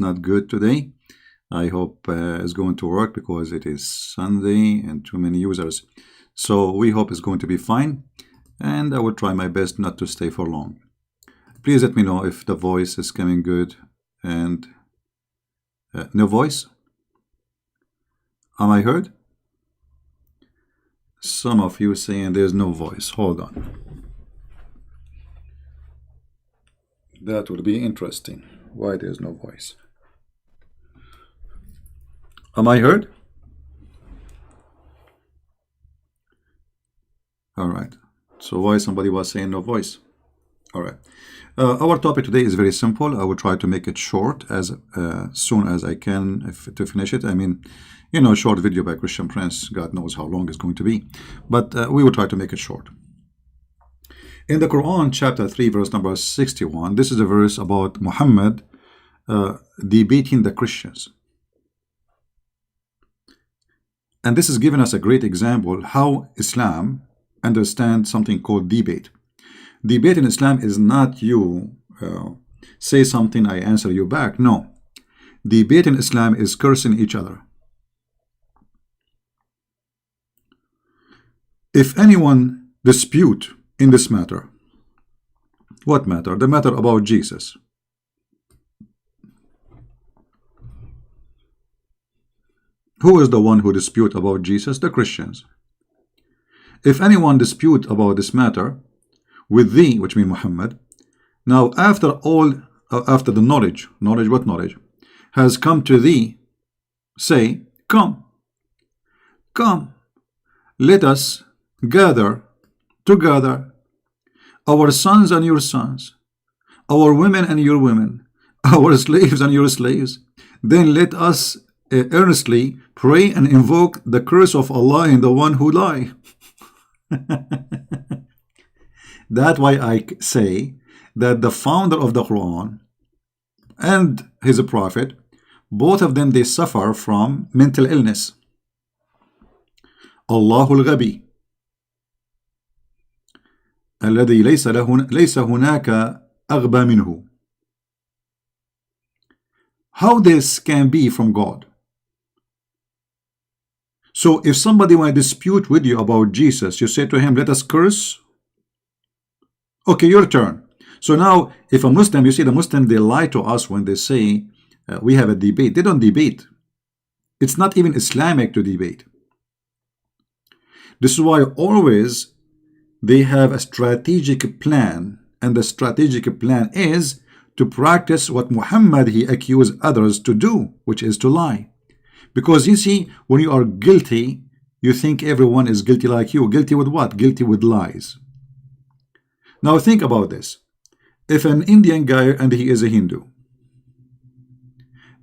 not good today. I hope it's going to work because it is Sunday and too many users. So we hope it's going to be fine, and I will try my best not to stay for long. Please let me know if the voice is coming good. And no voice? Am I heard? Some of you saying there's no voice. Hold on. That would be interesting. Why there's no voice? Am I heard? All right. So why somebody was saying no voice? All right. Our topic today is very simple. I will try to make it short as soon as I can to finish it. I mean, you know, short video by Christian Prince. God knows how long it's going to be. But we will try to make it short. In the Quran, chapter 3, verse number 61, this is a verse about Muhammad debating the Christians. And this is giving us a great example how Islam understands something called debate. Debate in Islam is not you say something, I answer you back. No. Debate in Islam is cursing each other. If anyone dispute in this matter, what matter? The matter about Jesus. Who is the one who dispute about Jesus? The Christians. If anyone dispute about this matter with thee, which means Muhammad, now after the knowledge, what knowledge? Has come to thee, say, come, let us gather together our sons and your sons, our women and your women, our slaves and your slaves. Then let us earnestly pray and invoke the curse of Allah in the one who lie. That's why I say that the founder of the Quran and his prophet, both of them, they suffer from mental illness. Allahul Ghabi الذي ليس هناك أغبى منه. How this can be from God? So if somebody want to dispute with you about Jesus, you say to him, let us curse. Okay, your turn. So now if a Muslim, you see the Muslim, they lie to us when they say we have a debate. They don't debate. It's not even Islamic to debate. This is why always they have a strategic plan, and the strategic plan is to practice what Muhammad he accused others to do, which is to lie. Because you see, when you are guilty, you think everyone is guilty like you. Guilty with what? Guilty with lies. Now think about this. If an Indian guy, and he is a Hindu,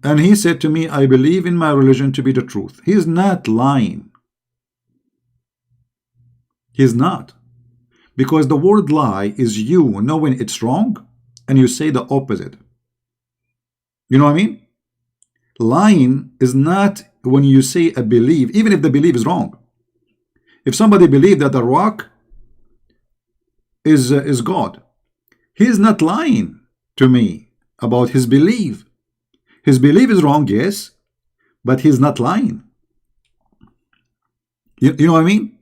and he said to me, I believe in my religion to be the truth. He is not lying. He is not. Because the word lie is you knowing it's wrong and you say the opposite. You know what I mean? Lying is not when you say a belief, even if the belief is wrong. If somebody believes that the rock is God, he is not lying to me about his belief. His belief is wrong, yes, but he's not lying. You know what I mean?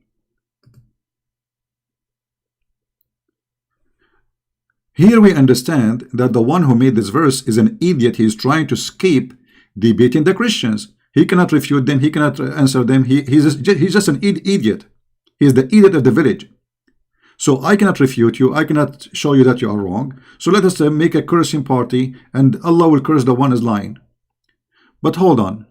Here we understand that the one who made this verse is an idiot. He is trying to escape debating the Christians. He cannot refute them. He cannot answer them. He's just an idiot. He is the idiot of the village. So I cannot refute you. I cannot show you that you are wrong. So let us make a cursing party, and Allah will curse the one who is lying. But hold on.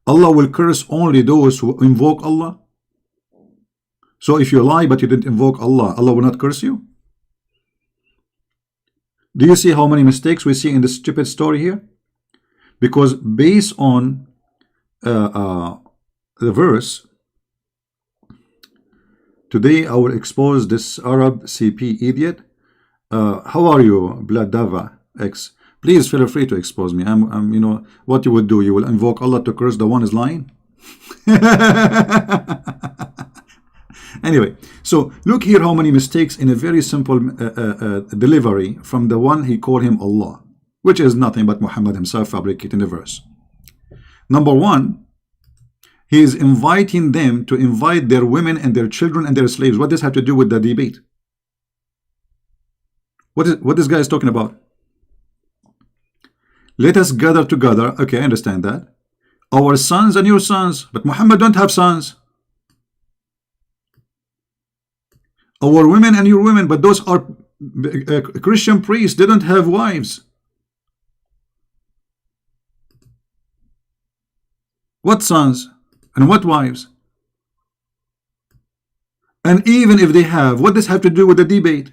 Allah will curse only those who invoke Allah. So if you lie but you didn't invoke Allah, Allah will not curse you? Do you see how many mistakes we see in this stupid story here? Because based on the verse, today I will expose this Arab CP idiot. How are you, Bladava X? Please feel free to expose me. I'm you know what you would do. You will invoke Allah to curse the one is lying. Anyway, So look here how many mistakes in a very simple delivery from the one he called him Allah, which is nothing but Muhammad himself fabricating the verse. Number one, he is inviting them to invite their women and their children and their slaves. What does this have to do with the debate? What this guy is talking about? Let us gather together. Okay, I understand that. Our sons and your sons. But Muhammad don't have sons. Our women and your women. But those are Christian priests. They don't have wives. What sons? And what wives? And even if they have, what does this have to do with the debate?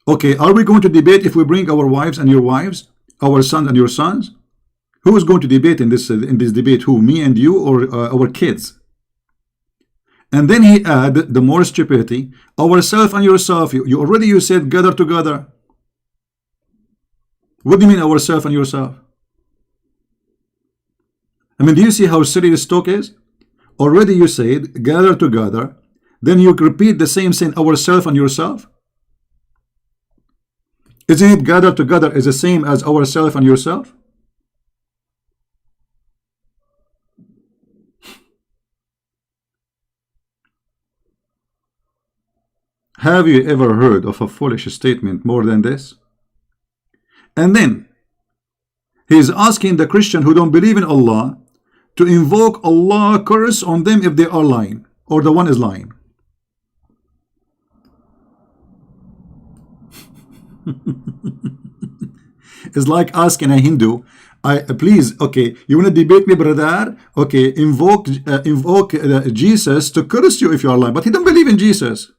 Okay, are we going to debate if we bring our wives and your wives, our sons and your sons? Who is going to debate in this debate? Who? Me and you, or our kids? And then he add the more stupidity, ourself and yourself. You said gather together. What do you mean ourself and yourself? I mean, do you see how silly this talk is? Already you said gather together, then you repeat the same saying ourself and yourself. Isn't it gather together is the same as ourself and yourself? Have you ever heard of a foolish statement more than this? And then he is asking the Christian who don't believe in Allah to invoke Allah curse on them if they are lying, or the one is lying. It's like asking a Hindu, please, okay, you want to debate me, brother? Okay, invoke Jesus to curse you if you are lying, but he don't believe in Jesus.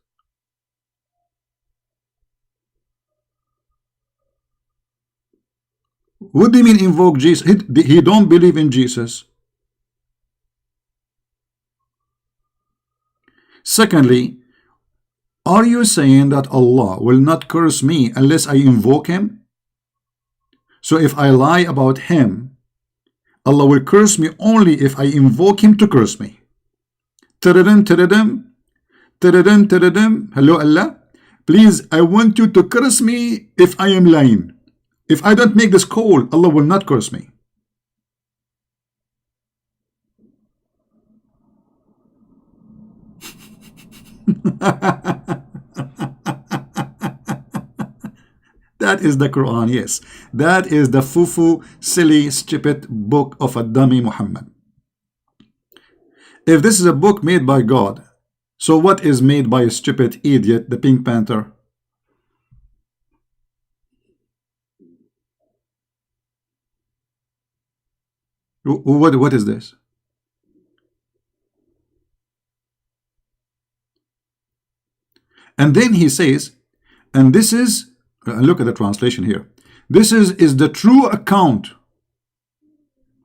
What do you mean invoke Jesus? He don't believe in Jesus. Secondly, are you saying that Allah will not curse me unless I invoke him? So if I lie about him, Allah will curse me only if I invoke him to curse me. Tadadam, tadadam, tadadam, tadadam. Hello Allah, please, I want you to curse me if I am lying. If I don't make this call, Allah will not curse me. That is the Quran, yes. That is the fufu, silly, stupid book of a dummy Muhammad. If this is a book made by God, so what is made by a stupid idiot, the Pink Panther? What is this? And then he says, and this is, look at the translation here. This is the true account.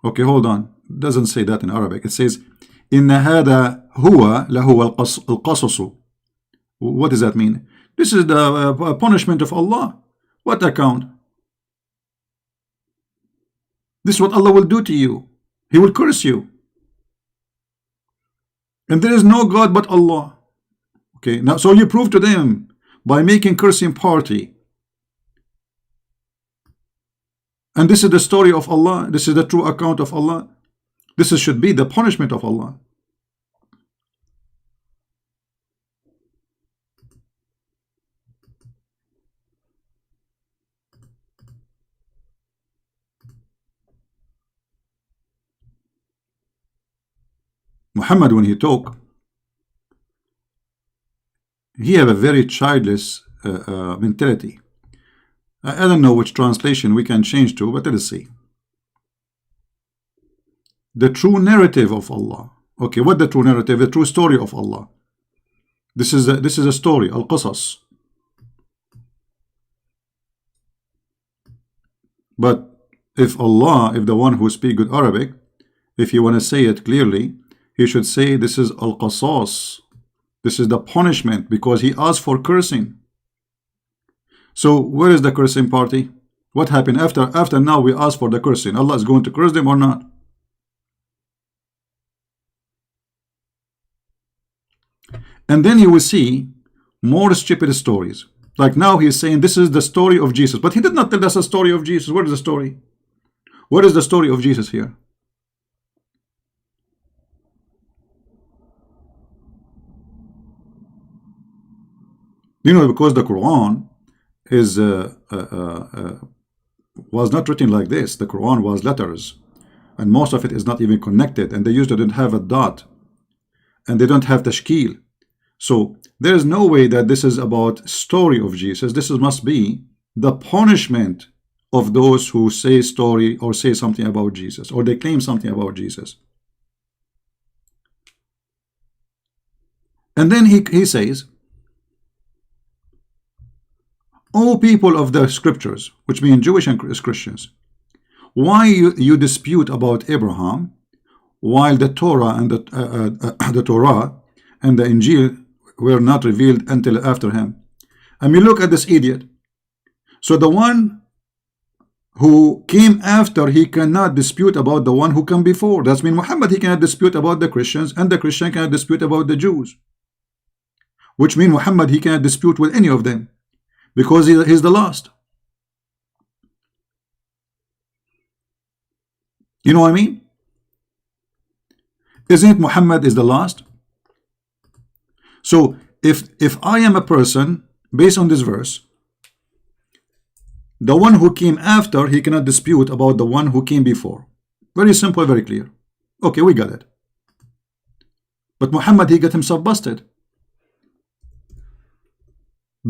Okay, hold on. It doesn't say that in Arabic. It says, إن هذا هو لهو القصص. What does that mean? This is the punishment of Allah. What account? This is what Allah will do to you. He will curse you. And there is no God but Allah. Okay, now so you prove to them by making cursing party. And this is the story of Allah. This is the true account of Allah. This should be the punishment of Allah. Muhammad, when he talk, he have a very childless mentality. I don't know which translation we can change to, but let us see. The true narrative of Allah. Okay, what the true narrative? The true story of Allah. This is a story, al-qasas. But if the one who speaks good Arabic, if you want to say it clearly, he should say this is al-qasas. This is the punishment because he asked for cursing. So where is the cursing party? What happened after now we ask for the cursing? Allah is going to curse them or not? And then you will see more stupid stories. Like now he's saying this is the story of Jesus, but he did not tell us a story of Jesus. What is the story? What is the story of Jesus here? You know, because the Quran is was not written like this. The Quran was letters, and most of it is not even connected, and they usually don't have a dot, and they don't have tashkil. So there is no way that this is about story of Jesus. This must be the punishment of those who say story or say something about Jesus, or they claim something about Jesus. And then he says, "O people of the scriptures," which mean Jewish and Christians, "why you dispute about Abraham, while the Torah and the Torah and the Injil were not revealed until after him?" I mean, look at this idiot. So the one who came after, he cannot dispute about the one who came before. That's mean Muhammad, he cannot dispute about the Christians, and the Christian cannot dispute about the Jews. Which mean Muhammad, he cannot dispute with any of them, because he's the last. You know what I mean? Isn't it Muhammad is the last? So if I am a person, based on this verse, the one who came after, he cannot dispute about the one who came before. Very simple, very clear. Okay, we got it. But Muhammad, he got himself busted,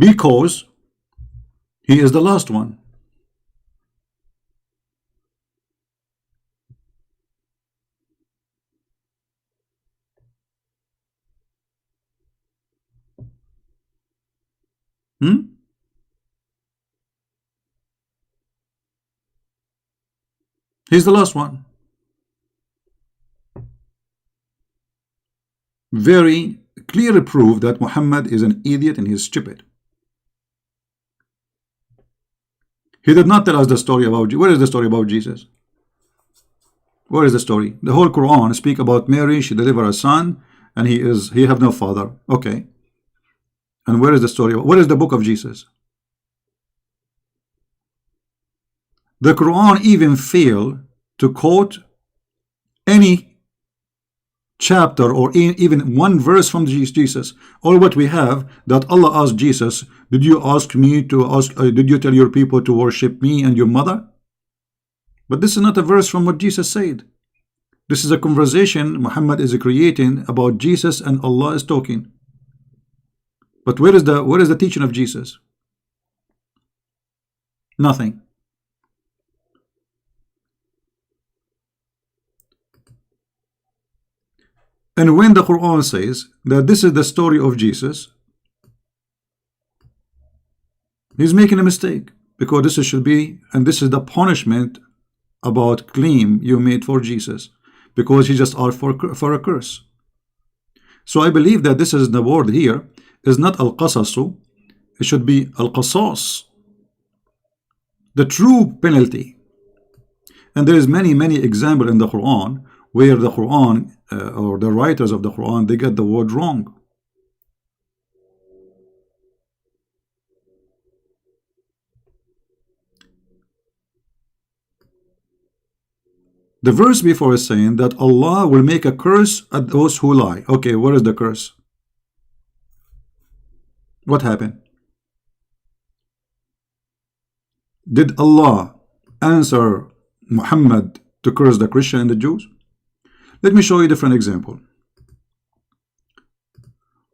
because he is the last one. He's the last one. Very clear proof that Muhammad is an idiot and he's stupid. He did not tell us the story about Jesus. Where is the story about Jesus? Where is the story? The whole Quran speak about Mary, she delivered a son, and he have no father. Okay. And where is the story? Where is the book of Jesus? The Quran even failed to quote any chapter or even one verse from Jesus. All what we have, that Allah asked Jesus, did you ask me to ask, did you tell your people to worship me and your mother? But this is not a verse from what Jesus said. This is a conversation Muhammad is creating about Jesus, and Allah is talking. But where is the teaching of Jesus? Nothing. And when the Quran says that this is the story of Jesus, he's making a mistake, because this should be, and this is the punishment about claim you made for Jesus, because he just asked for a curse. So I believe that this is the word here is not al-qasasu, it should be al-qasas, the true penalty. And there is many examples in the Quran where the Quran or the writers of the Quran, they get the word wrong. The verse before is saying that Allah will make a curse at those who lie. Okay, where is the curse? What happened? Did Allah answer Muhammad to curse the Christian and the Jews? Let me show you a different example.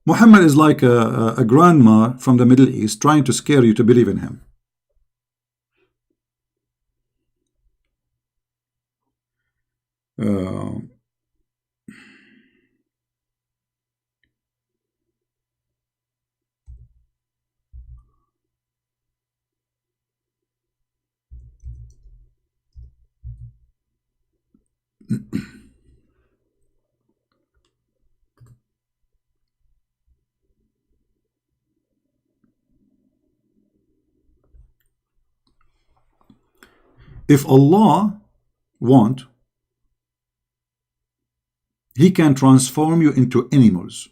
Muhammad is like a grandma from the Middle East trying to scare you to believe in him. If Allah want, he can transform you into animals.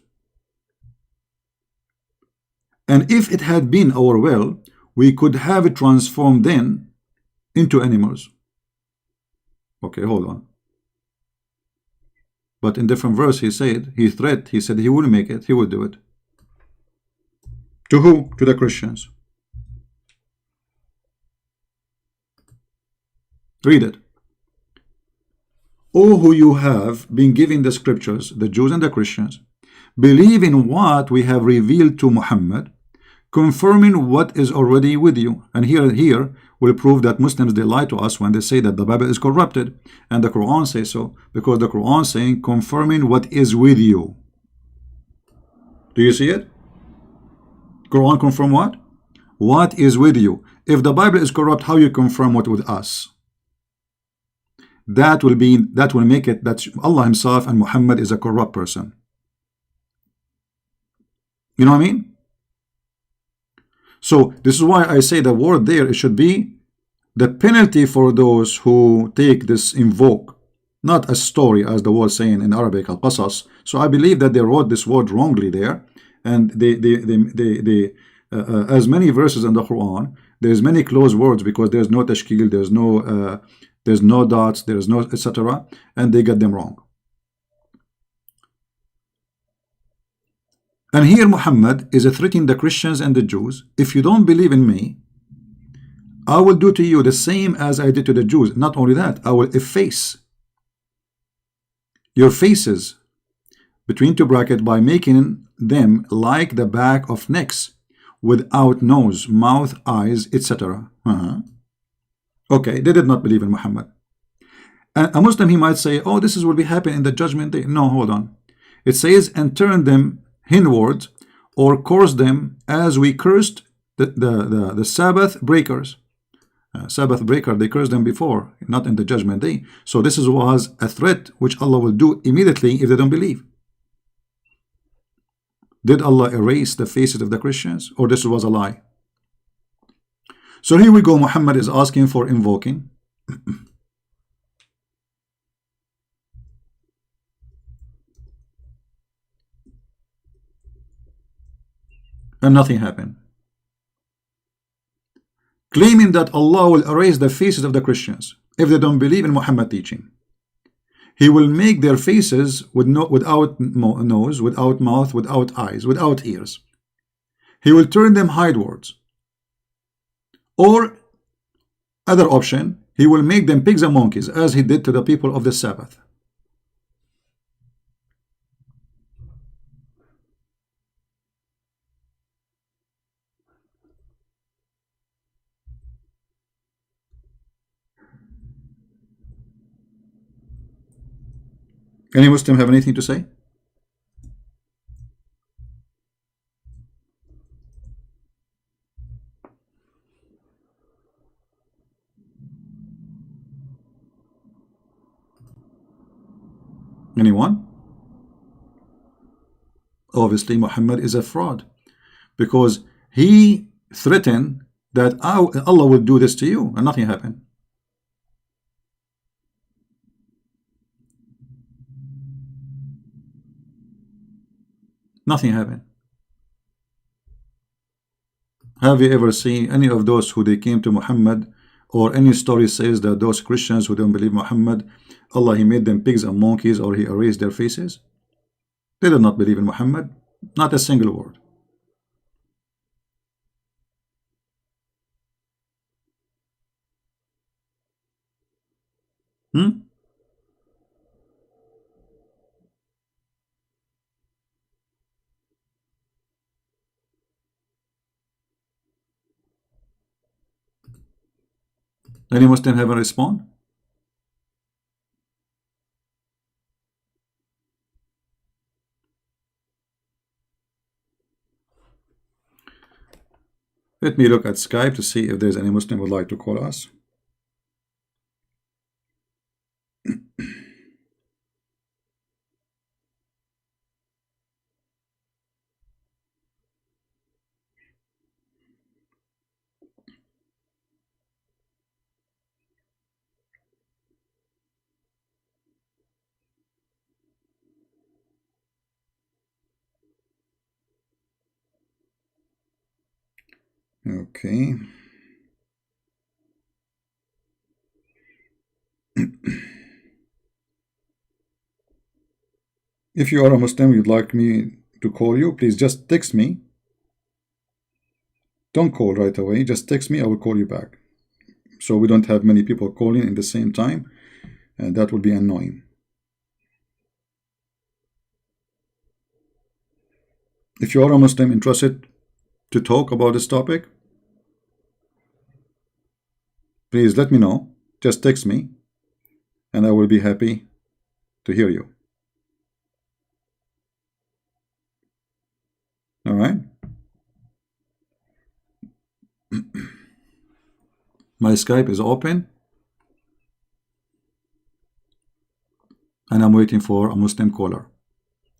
And if it had been our will, we could have it transformed then into animals. Okay, hold on. But in different verse he said, he said he would make it, he would do it. To who? To the Christians. Read it. O who you have been given the scriptures, the Jews and the Christians, believe in what we have revealed to Muhammad, confirming what is already with you. And here will prove that Muslims, they lie to us when they say that the Bible is corrupted, and the Quran says so, because the Quran is saying confirming what is with you. Do you see it? Quran confirm what? What is with you. If the Bible is corrupt, how you confirm what with us? That will make it that Allah himself and Muhammad is a corrupt person. You know what I mean? So this is why I say the word there, it should be the penalty for those who take this invoke, not a story as the word saying in Arabic al-qasas. So I believe that they wrote this word wrongly there, and they as many verses in the Quran, there's many closed words because there's no tashkil, there's no dots, there's no etc., and they get them wrong. And here Muhammad is threatening the Christians and the Jews. If you don't believe in me, I will do to you the same as I did to the Jews. Not only that, I will efface your faces between two brackets by making them like the back of necks, without nose, mouth, eyes, etc. Okay, they did not believe in Muhammad. And a Muslim, he might say, oh, this is what will be happening in the judgment day. No, hold on. It says, and turn them hinward, or curse them as we cursed the Sabbath breakers. Sabbath breaker, they cursed them before, not in the judgment day. So this was a threat which Allah will do immediately if they don't believe. Did Allah erase the faces of the Christians, or this was a lie? So here we go. Muhammad is asking for invoking. And nothing happened. Claiming that Allah will erase the faces of the Christians if they don't believe in Muhammad teaching. He will make their faces without nose, without mouth, without eyes, without ears. He will turn them hidewards. Or, other option, he will make them pigs and monkeys, as he did to the people of the Sabbath. Any Muslim have anything to say? Anyone? Obviously Muhammad is a fraud, because he threatened that Allah will do this to you, and nothing happened. Nothing happened. Have you ever seen any of those who they came to Muhammad, or any story says that those Christians who don't believe Muhammad, Allah, he made them pigs and monkeys, or he erased their faces? They did not believe in Muhammad. Not a single word. Any Muslim have a respond? Let me look at Skype to see if there's any Muslim who would like to call us. Okay. If you are a Muslim, you'd like me to call you, please just text me. Don't call right away, just text me, I will call you back. So we don't have many people calling in the same time, and that will be annoying. If you are a Muslim interested to talk about this topic, please let me know. Just text me, and I will be happy to hear you. All right? My Skype is open, and I'm waiting for a Muslim caller.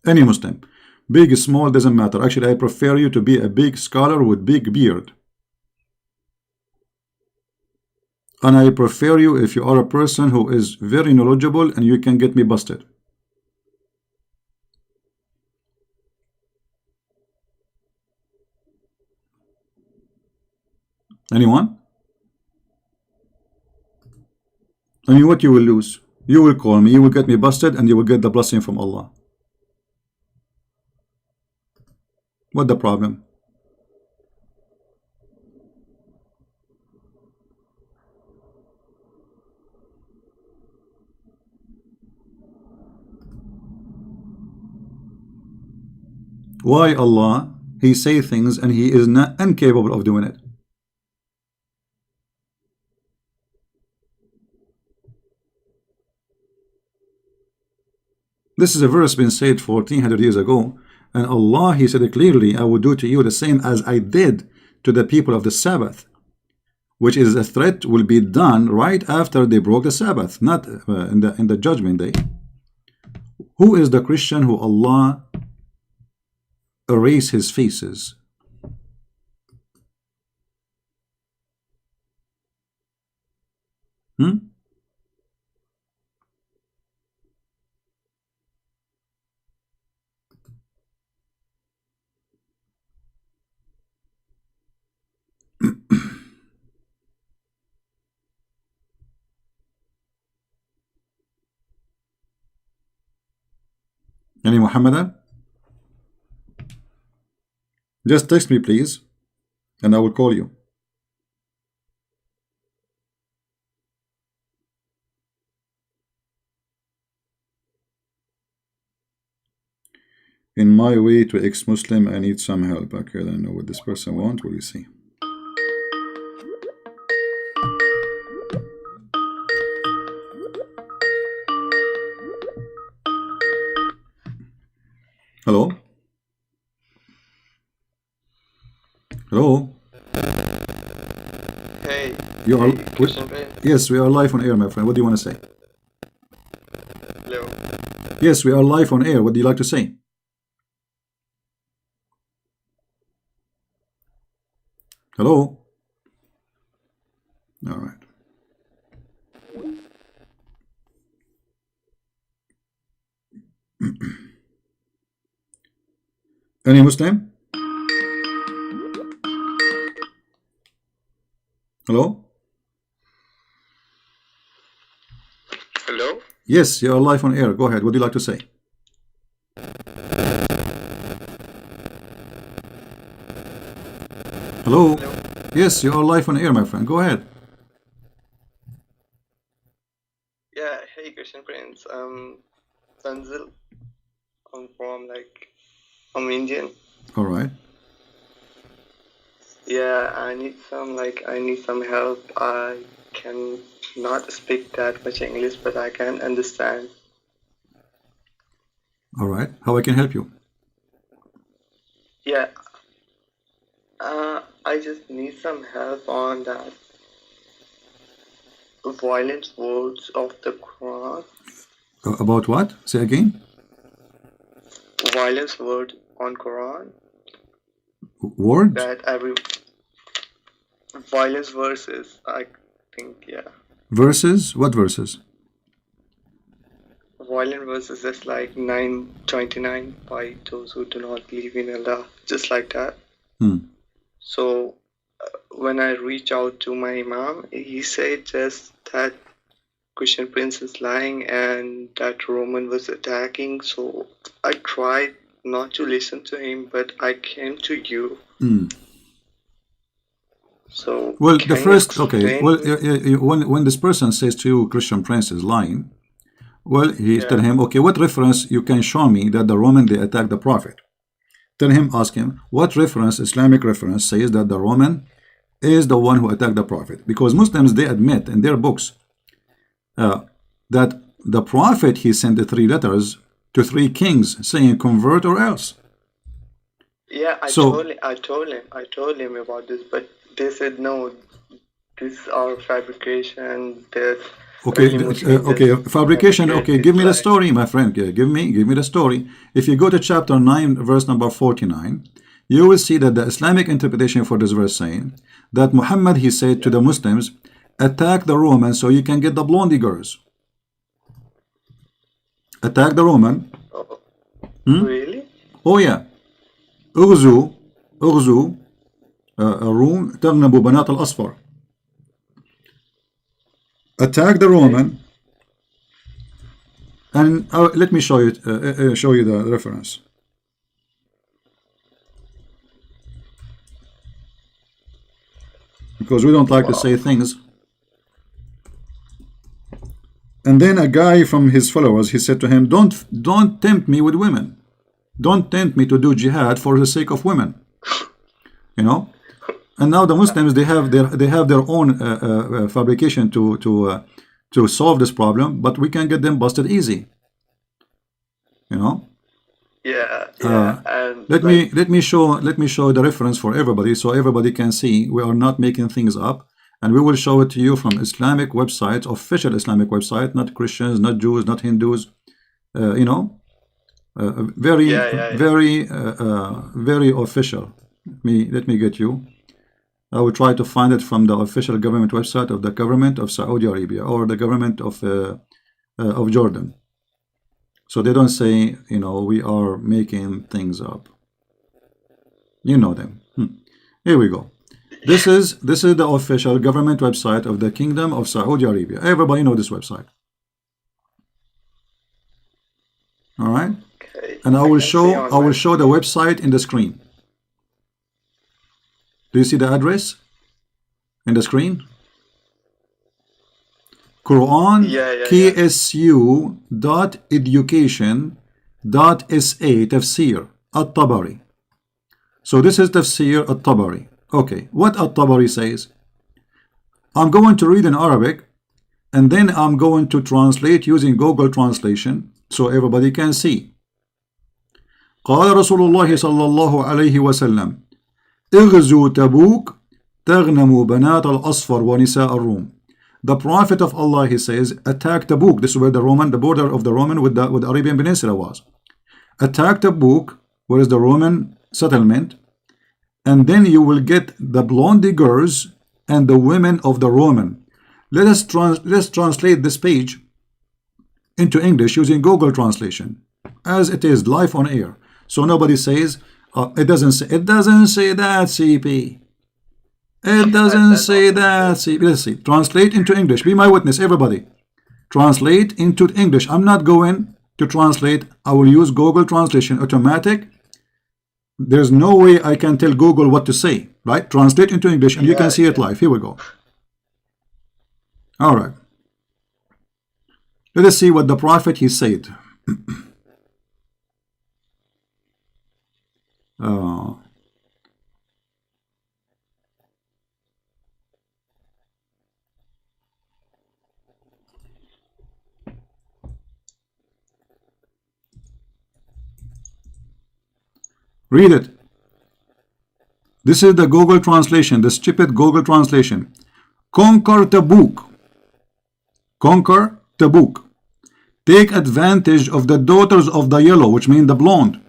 Any Muslim. Big, small, doesn't matter. Actually, I prefer you to be a big scholar with big beard. And I prefer you if you are a person who is very knowledgeable and you can get me busted. Anyone? I mean, what you will lose? You will call me, you will get me busted, and you will get the blessing from Allah. What the problem? Why Allah? He say things and he is not incapable of doing it. This is a verse been said 1400 years ago, and Allah, he said it clearly, I will do to you the same as I did to the people of the Sabbath, which is a threat will be done right after they broke the Sabbath, not in the judgment day. Who is the Christian who Allah erase his faces? Any Muhammadan? Just text me, please, and I will call you. In my way to ex-Muslim, I need some help. Okay, I don't know what this person wants. Will you see? Hello? Hello? Hey. You are, Hey, yes, we are live on air, my friend. What do you want to say? hello. Yes, we are live on air. What do you like to say? Hello? All right. Any Muslim? Hello? Hello? Yes, you are live on air. Go ahead. What do you like to say? Hello? Hello? Yes, you are live on air, my friend. Go ahead. Yeah, hey Christian Prince. Tanzil. I'm I'm Indian. All right. Yeah, I need some help. I can not speak that much English, but I can understand. All right. How I can help you? Yeah. I just need some help on that violent words of the Quran. About what? Say again. Violence word on Quran. Words? That every violence verses, I think, yeah. Verses? What verses? Violent verses is like 929 by those who do not believe in Allah, just like that. Hmm. So when I reach out to my imam, he said just that Christian Prince is lying and that Roman was attacking. So I tried not to listen to him, but I came to you. So well, the can you first, okay, explain well, me? when this person says to you Christian Prince is lying, well, he tell Yeah. him, okay, what reference you can show me that the Roman they attacked the prophet? Tell him, ask him, what reference, Islamic reference, says that the Roman is the one who attacked the prophet? Because Muslims, they admit in their books that the prophet, he sent the 3 letters to 3 kings saying convert or else. Yeah, So I told him about this, but they said no, this are fabrication. That okay, early Muslims okay, just fabrication. fabricate Okay, give this me the lie. story, my friend. Give me the story. If you go to chapter 9, verse number 49, you will see that the Islamic interpretation for this verse saying that Muhammad, he said to the Muslims, attack the Romans so you can get the blondie girls. Attack the Roman. Oh, really? Oh yeah. اغزوا الروم تغنبوا بنات الأصفر. Attack the Roman, and let me show you the reference, because we don't like to say things. And then a guy from his followers, he said to him, don't tempt me with women, don't tempt me to do jihad for the sake of women, you know. And now the Muslims, they have their own fabrication to solve this problem, but we can get them busted easy, you know. Yeah, and Let like, me show the reference for everybody so everybody can see we are not making things up, and we will show it to you from Islamic websites, official Islamic website, not Christians, not Jews, not Hindus, you know, very very official. Let me get you. I will try to find it from the official government website of the government of Saudi Arabia or the government of Jordan. So they don't say, you know, we are making things up. You know them. Here we go. This is the official government website of the Kingdom of Saudi Arabia. Everybody know this website. All right. okay, And I will can see show the website in the screen. Do you see the address in the screen? Quran ksu.education.sa tafsir at-Tabari. So this is tafsir at-Tabari. Okay, what at-Tabari says? I'm going to read in Arabic, and then I'm going to translate using Google Translation so everybody can see. قال رسول الله صلى الله عليه وسلم اغزوا تبوك تغنموا بنات الأصفر ونساء الروم. The Prophet of Allah, he says, attack Tabuk. This is where the border of the Roman with the Arabian Peninsula was. Attack Tabuk, where is the Roman settlement, and then you will get the blondie girls and the women of the Roman. Let's translate this page into English using Google Translation, as it is live on air. So nobody says it doesn't say that, CP. It doesn't say that. See, let's see. Translate into English. Be my witness, everybody. Translate into English. I'm not going to translate. I will use Google Translation automatic. There's no way I can tell Google what to say, right? Translate into English, and you can see it live. Here we go. All right. Let us see what the Prophet, he said. Read it. This is the Google Translation, the stupid Google Translation. Conquer Tabuk. Conquer Tabuk. Take advantage of the daughters of the yellow, which means the blonde,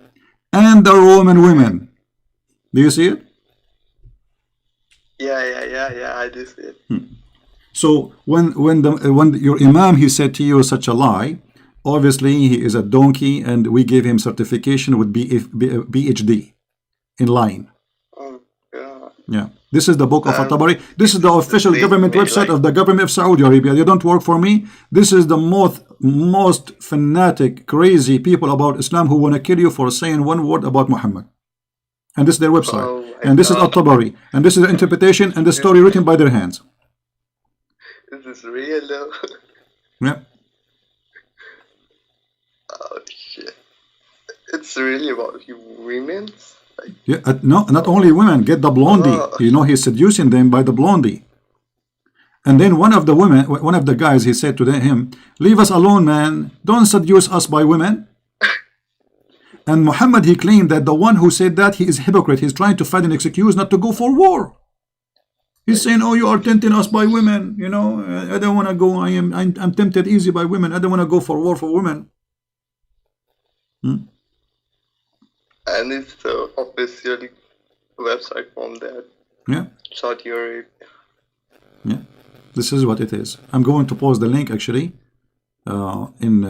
and the Roman women. Do you see it? Yeah, I do see it. So when your Imam, he said to you such a lie, obviously he is a donkey, and we gave him certification with PhD in lying. Oh God. Yeah. This is the book of At-Tabari. This is the official They government made, website like, of the government of Saudi Arabia. You don't work for me. This is the most fanatic, crazy people about Islam who want to kill you for saying one word about Muhammad. And this is their website. oh my And this is God. At-Tabari. And this is the interpretation and the story written by their hands. This is real though. Yeah. Oh shit. It's really about you women's? Like, Yeah, no, not only women, get the blondie. oh, You know, he's seducing them by the blondie. And then one of the women, one of the guys, he said to him, leave us alone, man. Don't seduce us by women. And Muhammad, he claimed that the one who said that, he is hypocrite. He's trying to find an excuse not to go for war. He's saying, oh, you are tempting us by women. You know, I don't want to go. I'm tempted easy by women. I don't want to go for war for women. and it's the official website from that Yeah. Saudi Arabia. Yeah, this is what it is. I'm going to post the link actually in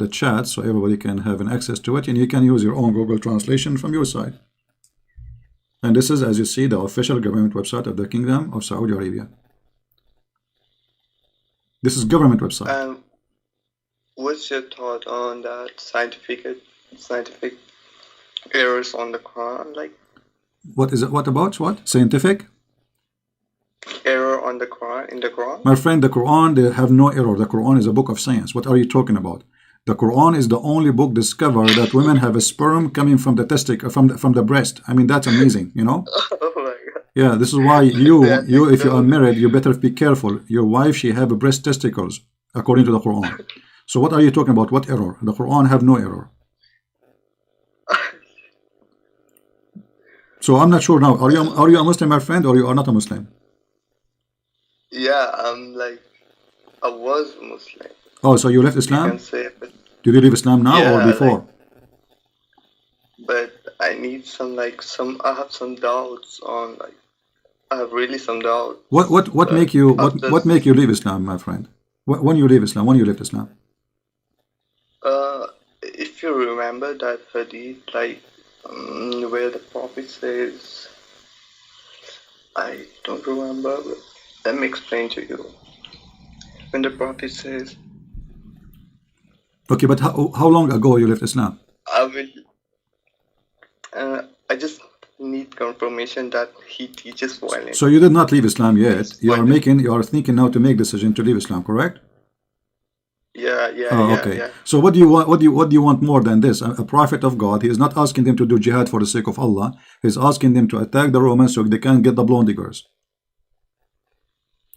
the chat so everybody can have an access to it, and you can use your own Google translation from your side. And this is, as you see, the official government website of the Kingdom of Saudi Arabia. This is government website. What's your thought on that scientific errors on the Quran? Like, What is it? What about what? Scientific? error on the Quran, in the Quran? My friend, the Quran, they have no error. The Quran is a book of science. What are you talking about? The Quran is the only book discovered that women have a sperm coming from the testicle, from the breast. I mean, that's amazing, you know? Oh my God. Yeah, this is why you if you are married, you better be careful. Your wife, she have breast testicles, according to the Quran. So what are you talking about? What error? The Quran have no error. So I'm not sure now. Are you a Muslim, my friend, or you are not a Muslim? Yeah, I'm like, I was Muslim. Oh, so you left You Islam? can say, but Did you leave Islam now or yeah, before? but I need some I have some doubts on like, I have really some doubts. What But make you after what make you leave Islam, my friend? When you leave Islam? When you left Islam? if you remember that hadith, like where the Prophet says, I don't remember, but let me explain to you. When the Prophet says, Okay, but how long ago you left Islam? I will, I just need confirmation that he teaches violence. So you did not leave Islam yet. You are Violence. thinking now to make decision to leave Islam, correct? Yeah, Oh, yeah, okay. yeah. So what do you want? What do you want more than this? A prophet of God, he is not asking them to do jihad for the sake of Allah. He's asking them to attack the Romans so they can get the blondie girls.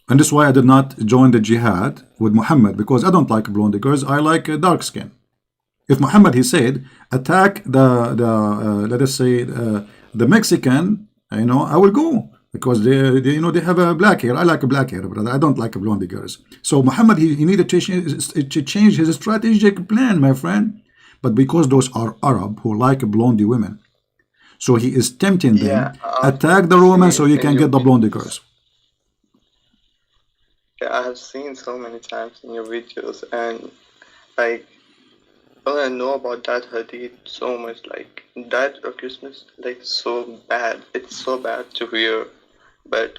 And this is why I did not join the jihad with Muhammad, because I don't like blondie girls. I like dark skin. If Muhammad, he said, attack the let us say the Mexican, you know, I will go, because they you know, they have a black hair. I like a black hair, brother. I don't like blondie girls. So Muhammad, he needed to change his strategic plan, my friend. But because those are Arab who like blondie women, so he is tempting them, Yeah, attack the Romans so you in can your get the blondie videos. girls. Yeah, I have seen so many times in your videos, and like, all I know about that hadith so much, like that Christmas, like so bad. It's so bad to hear. But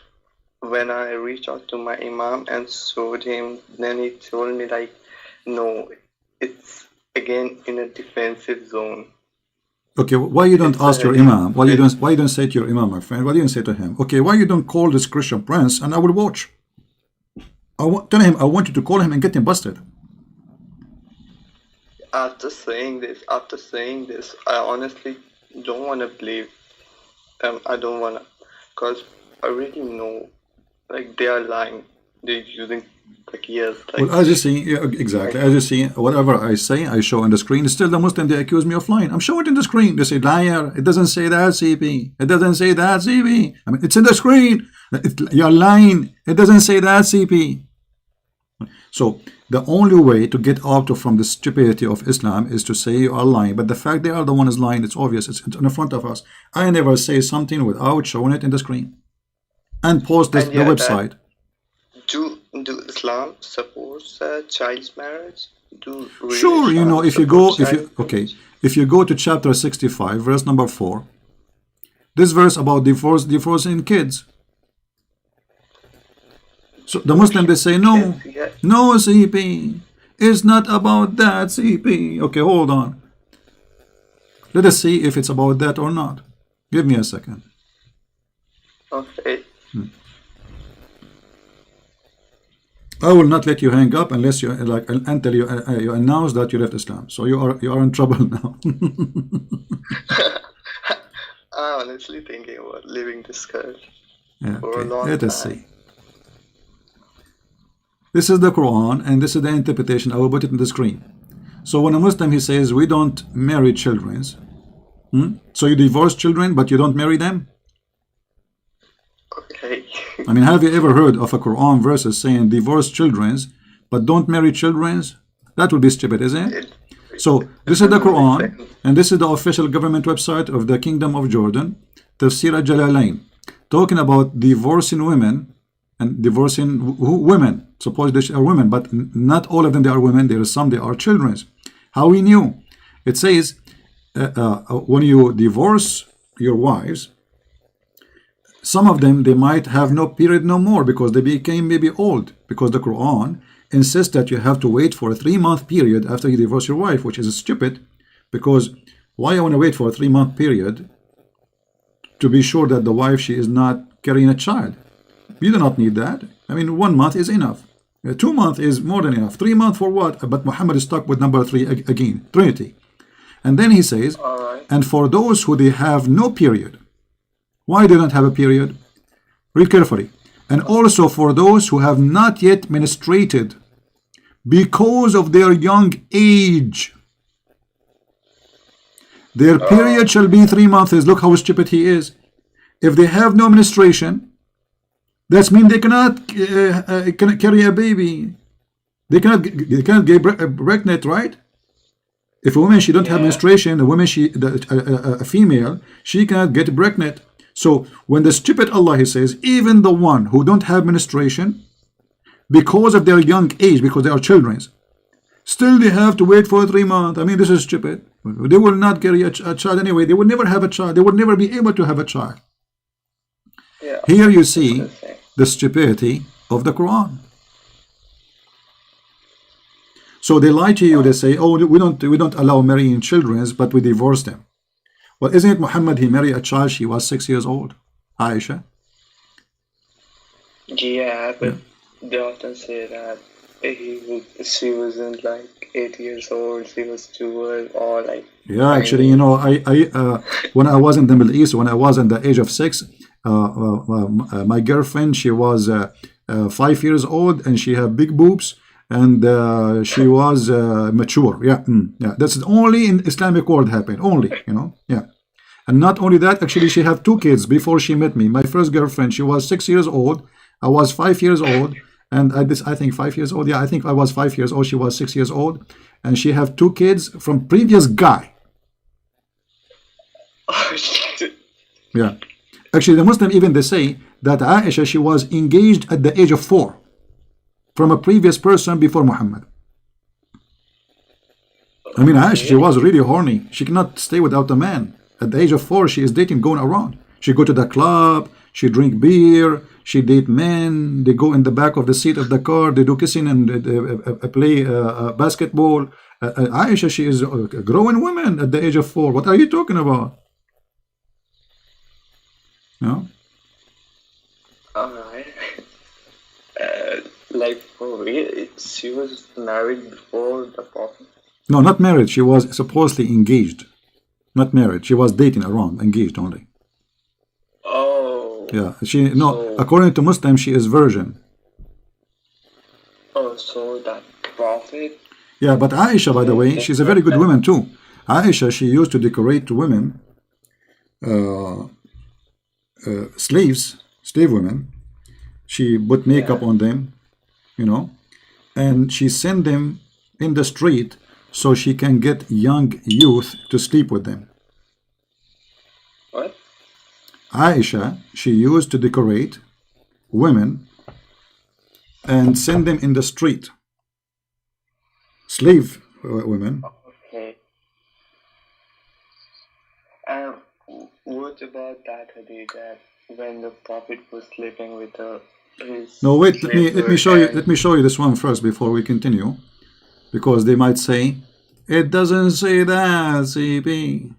when I reached out to my imam and showed him, then he told me like, no, it's again in a defensive zone. Okay, why you don't It's ask a your imam? Why you don't say to your imam, my friend? Why do you say to him? Okay, why you don't call this Christian prince and I will watch? Tell him I want you to call him and get him busted. After saying this, I honestly don't want to believe them. I don't want to, because I really know, like, they are lying. They're using, like, yes, like, Well, as you see, yeah, exactly. As you see, whatever I say, I show on the screen. Still, the Muslim, they accuse me of lying. I'm showing it in the screen. They say, liar. It doesn't say that, CP. It doesn't say that, CP. I mean, it's in the screen. You're lying. It doesn't say that, CP. So the only way to get out from the stupidity of Islam is to say you are lying. But the fact they are the one is lying, it's obvious. It's in front of us. I never say something without showing it in the screen and post this, and the yeah, website. Do Islam supports child's marriage? Do really Sure, you Islam know, if you support go, child if you marriage? if you go to chapter 65, verse number 4, This verse about divorcing kids. So the Muslim, they say, no, Yeah. no, CP. It's not about that, CP. Okay, hold on. Let us see if it's about that or not. Give me a second. Okay. I will not let you hang up unless you like until you announce that you left Islam. So you are in trouble now. I'm honestly thinking about leaving this country Yeah, for a okay. long Let us time. see. This is the Quran and this is the interpretation. I will put it on the screen. So when a Muslim, he says we don't marry children. So you divorce children but you don't marry them? Okay. I mean, have you ever heard of a Quran verses saying divorce children but don't marry children? That would be stupid, isn't it? So this is the Quran and this is the official government website of the Kingdom of Jordan, Tafsir al-Jalalain, talking about divorcing women and divorcing women. Suppose they are women, but not all of them they are women. There are some they are children. How we knew? It says when you divorce your wives, some of them, they might have no period no more because they became maybe old, because the Quran insists that you have to wait for a 3-month period after you divorce your wife, which is stupid, because why I want to wait for a 3-month period to be sure that the wife, she is not carrying a child? You do not need that. I mean, 1 month is enough. 2 months is more than enough. 3 months for what? But Muhammad is stuck with number 3 again, Trinity. And then he says, and for those who they have no period. Why they don't have a period? Read carefully. And also for those who have not yet menstruated because of their young age. Their period shall be 3 months. Look how stupid he is. If they have no menstruation, that means they cannot carry a baby. They cannot get pregnant, right? If a woman, she don't have menstruation, a woman, a female, she cannot get pregnant. So when the stupid Allah, he says, even the one who don't have menstruation because of their young age, because they are children, still they have to wait for 3 months. I mean, this is stupid. They will not carry a child anyway. They will never have a child. They will never be able to have a child. Yeah. Here you see the stupidity of the Quran. So they lie to you. They say, oh, we don't allow marrying children, but we divorce them. Well, isn't it Muhammad, he married a child, she was 6 years old, Aisha? Yeah, but they often say that she wasn't like 8 years old, she was too old, or like... Yeah, actually, you know, when I was in the Middle East, when I was in the age of 6, my girlfriend, she was 5 years old and she had big boobs and she was mature. Yeah, that's only in Islamic world happened, only, you know, yeah. And not only that, actually, she had 2 kids before she met me. My first girlfriend, she was 6 years old. I was 5 years old. And I think 5 years old. Yeah, I think I was 5 years old. She was 6 years old. And she have 2 kids from previous guy. Yeah. Actually, the Muslim even, they say that Aisha, she was engaged at the age of 4 from a previous person before Muhammad. I mean, Aisha, she was really horny. She cannot stay without a man. At the age of 4, she is dating, going around. She go to the club, she drink beer, she date men, they go in the back of the seat of the car, they do kissing and play basketball. Aisha, she is a growing woman at the age of 4. What are you talking about? No? Alright. Like, for real, she was married before the Prophet? No, not married. She was supposedly engaged. Not married. She was dating around, engaged only. Oh. Yeah. So, according to Muslim, she is virgin. Oh, so that Prophet... Yeah, but Aisha, by the way, she's a very good woman too. Aisha, she used to decorate women, slave women. She put makeup on them, you know, and she sent them in the street so she can get young youth to sleep with them. What? Aisha, she used to decorate women and send them in the street. Slave women. Okay. And would what about that hadith that when the Prophet was sleeping with his No, wait. Let me slave show you. and Let me show you this one first before we continue, because they might say it doesn't say that. CP.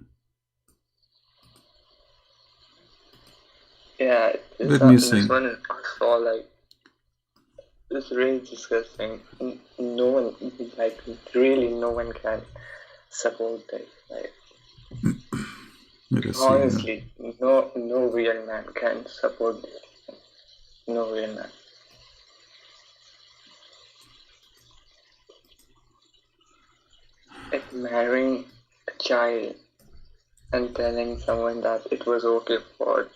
yeah, Let me see. this one is also like it's really disgusting. No one, like really, no one can support this. Like Let us see here. honestly, no real man can support this. No real man. Like marrying a child and telling someone that it was okay for.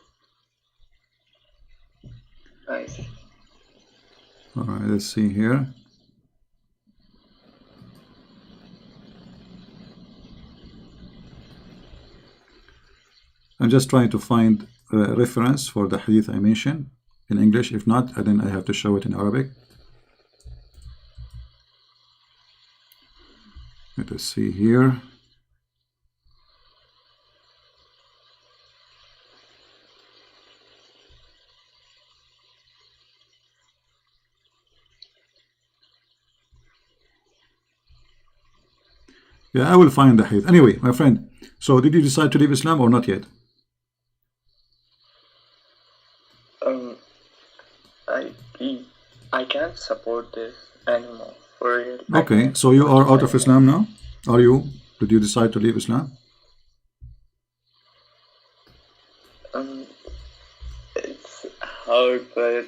Nice. All right, let's see here. I'm just trying to find a reference for the hadith I mentioned in English. If not, then I have to show it in Arabic. Let us see here. Yeah, I will find the hadith. Anyway, my friend, so did you decide to leave Islam or not yet? I can't support this anymore. For real. Okay, so you are out of Islam now? Are you? Did you decide to leave Islam? It's hard, but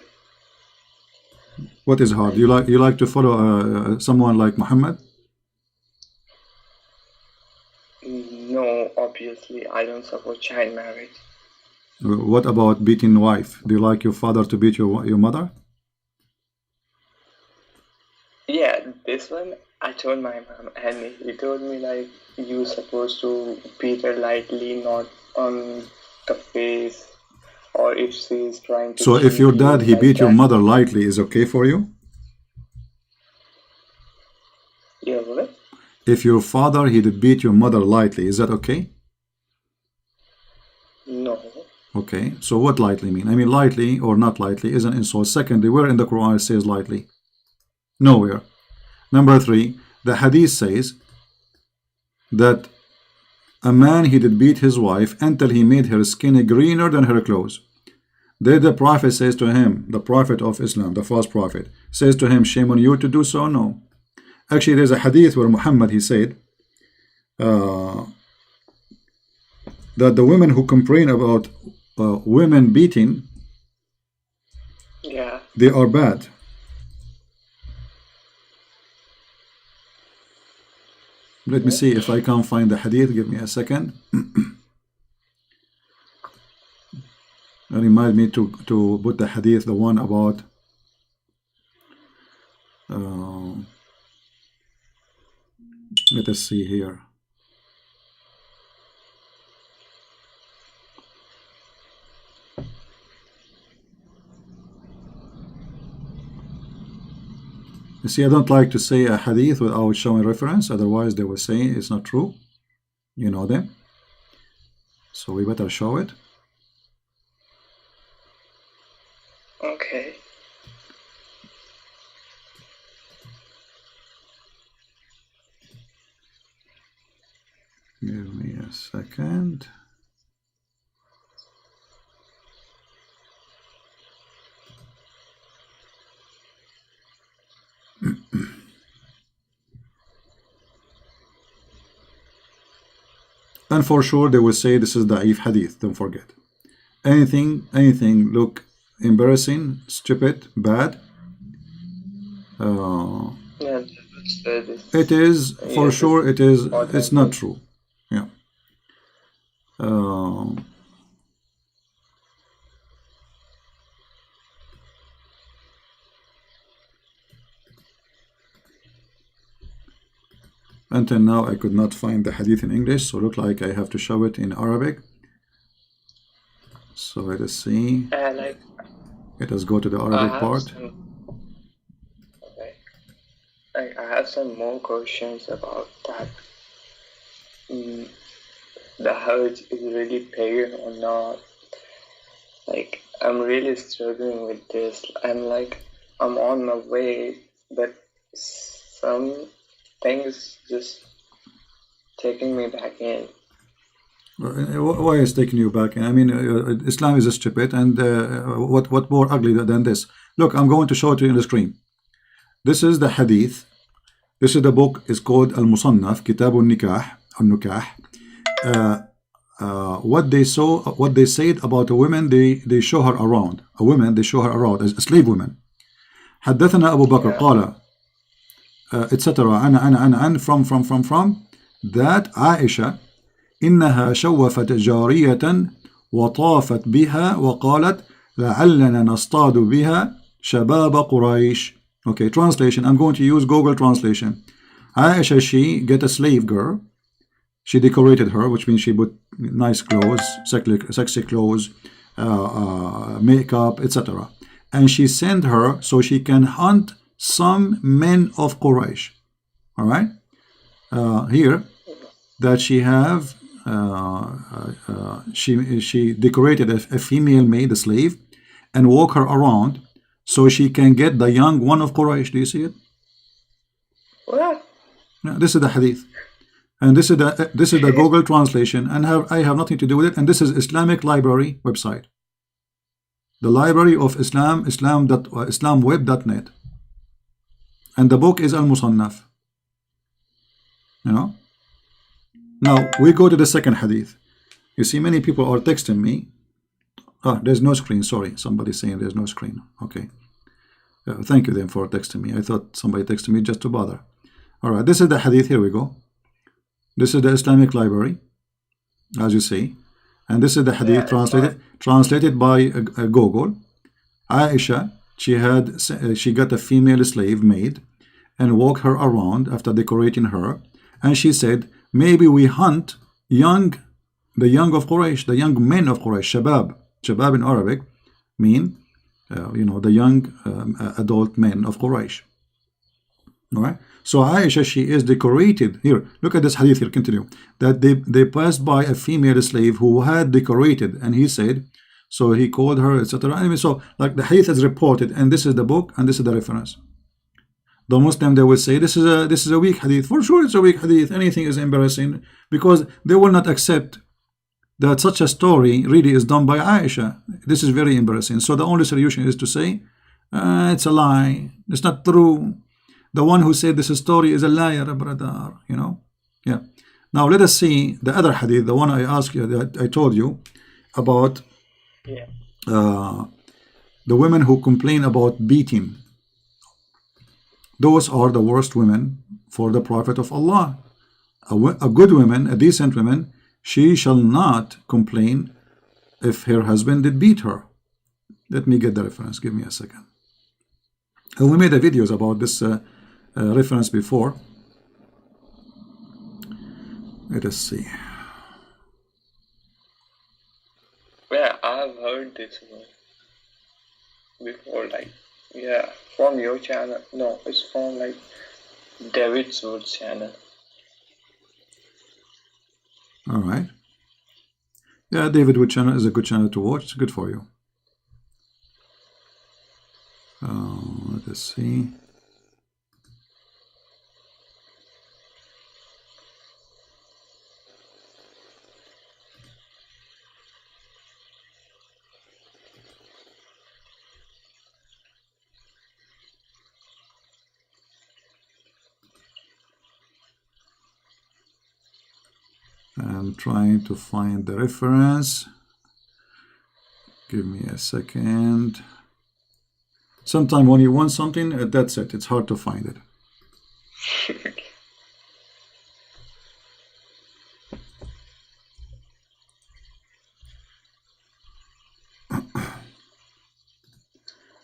What is hard? You like to follow someone like Muhammad? no, obviously I don't support child marriage. What about beating wife? Do you like your father to beat your mother? Yeah, this one I told my mom, and he told me like you supposed to beat her lightly, not on the face, or if she's trying to. So if your dad he like beat your that. mother lightly, is okay for you? Yeah, what? If your father he did beat your mother lightly, is that okay? No. Okay, so what lightly mean? I mean, lightly or not lightly is an insult. Secondly, where in the Quran it says lightly? Nowhere. Number 3, the hadith says that a man he did beat his wife until he made her skin greener than her clothes. Then the Prophet says to him, the Prophet of Islam, the false Prophet, says to him, shame on you to do so? No. Actually, there's a hadith where Muhammad he said that the women who complain about women beating, Yeah. they are bad. Let me see if I can find the hadith. Give me a second. Remind me to put the hadith, the one about let us see here. You see, I don't like to say a hadith without showing reference, otherwise they will say it's not true. You know them. So we better show it. Okay. Give me a second. And for sure they will say this is da'if hadith. Don't forget. Anything look embarrassing, stupid, bad. Yeah, it is for sure. It is. It's not true. Yeah. Until now, I could not find the hadith in English, so look like I have to show it in Arabic. So let us see. like, Let us go to the Arabic part. Okay. I have some more questions about that. the Hajj is really pagan or not. Like, I'm really struggling with this. I'm on my way, but some things just taking me back in. Why is taking you back? I mean, Islam is stupid, and what more ugly than this? Look, I'm going to show it to you on the screen. This is the hadith. This is the book. Is called Al-Musannaf, Kitab al-Nikah, al-Nukah. What they said about a woman, they show her around. A woman, they show her around as a slave woman. حدثنا أبو بكر قال etc. أنا from that Aisha إنها شوفت جارية وطافت بها وقالت لعلنا نصطاد بها شباب قريش. Okay, translation. I'm going to use Google translation. Aisha, she get a slave girl. She decorated her, which means she put nice clothes, sexy clothes, makeup, etc. And she sent her so she can hunt some men of Quraysh. All right. Here, that she have, she decorated a female maid, a slave, and walk her around so she can get the young one of Quraysh. Do you see it? What? Yeah, this is the hadith. And this is the Google translation, and I have nothing to do with it. And this is Islamic Library website, the Library of Islam, islamweb.net, and the book is Al-Musannaf. You know. Now we go to the second hadith. You see, many people are texting me. Oh, there's no screen. Sorry, somebody's saying there's no screen. Okay. Thank you then for texting me. I thought somebody texted me just to bother. All right, this is the hadith. Here we go. This is the Islamic Library, as you see, and this is the hadith translated by Google. Aisha, she got a female slave maid and walked her around after decorating her, and she said, maybe we hunt the young of Quraysh, the young men of Quraysh. Shabab in Arabic mean the young adult men of Quraysh. All right. So Aisha, she is decorated. Here, look at this hadith here, continue. That they passed by a female slave who had decorated, and he said, so he called her, etc. Anyway, so like the hadith is reported, and this is the book, and this is the reference. The Muslim, they will say, this is a weak hadith. For sure it's a weak hadith. Anything is embarrassing, because they will not accept that such a story really is done by Aisha. This is very embarrassing. So the only solution is to say, it's a lie. It's not true. The one who said this story is a liar, brother, you know. Yeah. Now let us see the other hadith, the one I asked you, that I told you about. Yeah. The women who complain about beating. Those are the worst women for the Prophet of Allah. A good woman, a decent woman, she shall not complain if her husband did beat her. Let me get the reference. Give me a second. And we made a videos about this reference before. Let us see. Yeah, I've heard this one before, from your channel. No, it's from David's Woods channel. All right. Yeah, David Wood channel is a good channel to watch. It's good for you. Let us see. I'm trying to find the reference. Give me a second. Sometimes when you want something, that's it. It's hard to find it.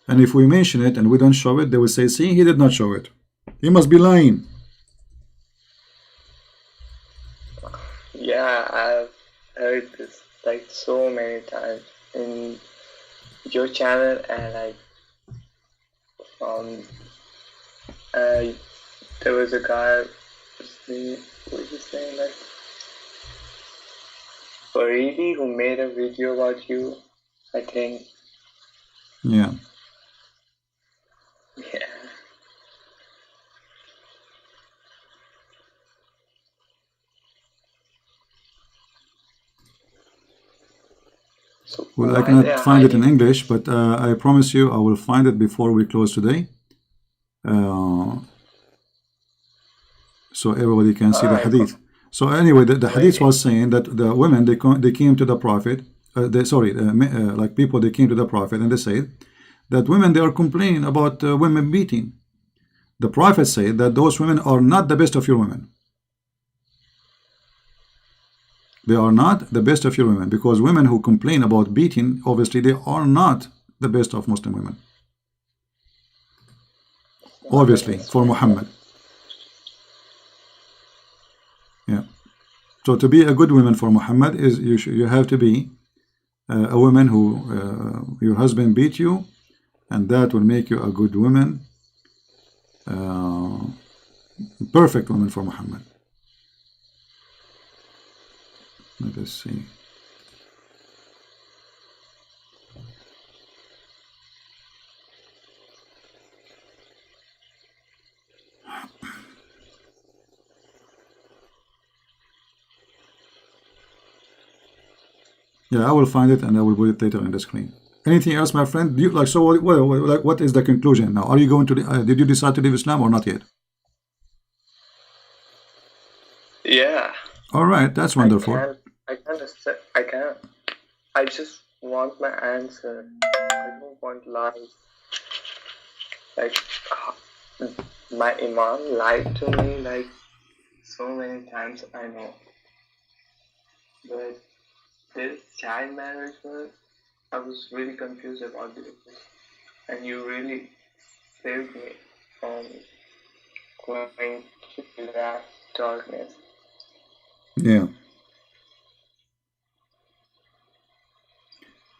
And if we mention it and we don't show it, they will say, see, he did not show it. He must be lying. Yeah, I've heard this so many times in your channel, and there was a guy, what was his name? Faridi, who made a video about you, I think. Yeah. Yeah. So Well, I why cannot they are find it in hiding? English, but I promise you I will find it before we close today. So everybody can see the I hadith. So anyway, the hadith wait. was saying that the women, they came to the prophet, like people, they came to the prophet and they said that women, they are complaining about women beating. The prophet said that those women are not the best of your women. They are not the best of your women, because women who complain about beating, obviously they are not the best of Muslim women. Obviously, for Muhammad. Yeah. So to be a good woman for Muhammad is you have to be a woman who your husband beat you, and that will make you a good woman, perfect woman for Muhammad. Let us see. Yeah, I will find it and I will put it later on the screen. Anything else, my friend? Do you like so? What is the conclusion now? Are you going to? Did you decide to leave Islam or not yet? Yeah. All right, that's wonderful. I can't accept. I can't. I just want my answer. I don't want lies. Like my imam lied to me like so many times. I know, but this child marriage one, I was really confused about this, and you really saved me from going to that darkness. Yeah.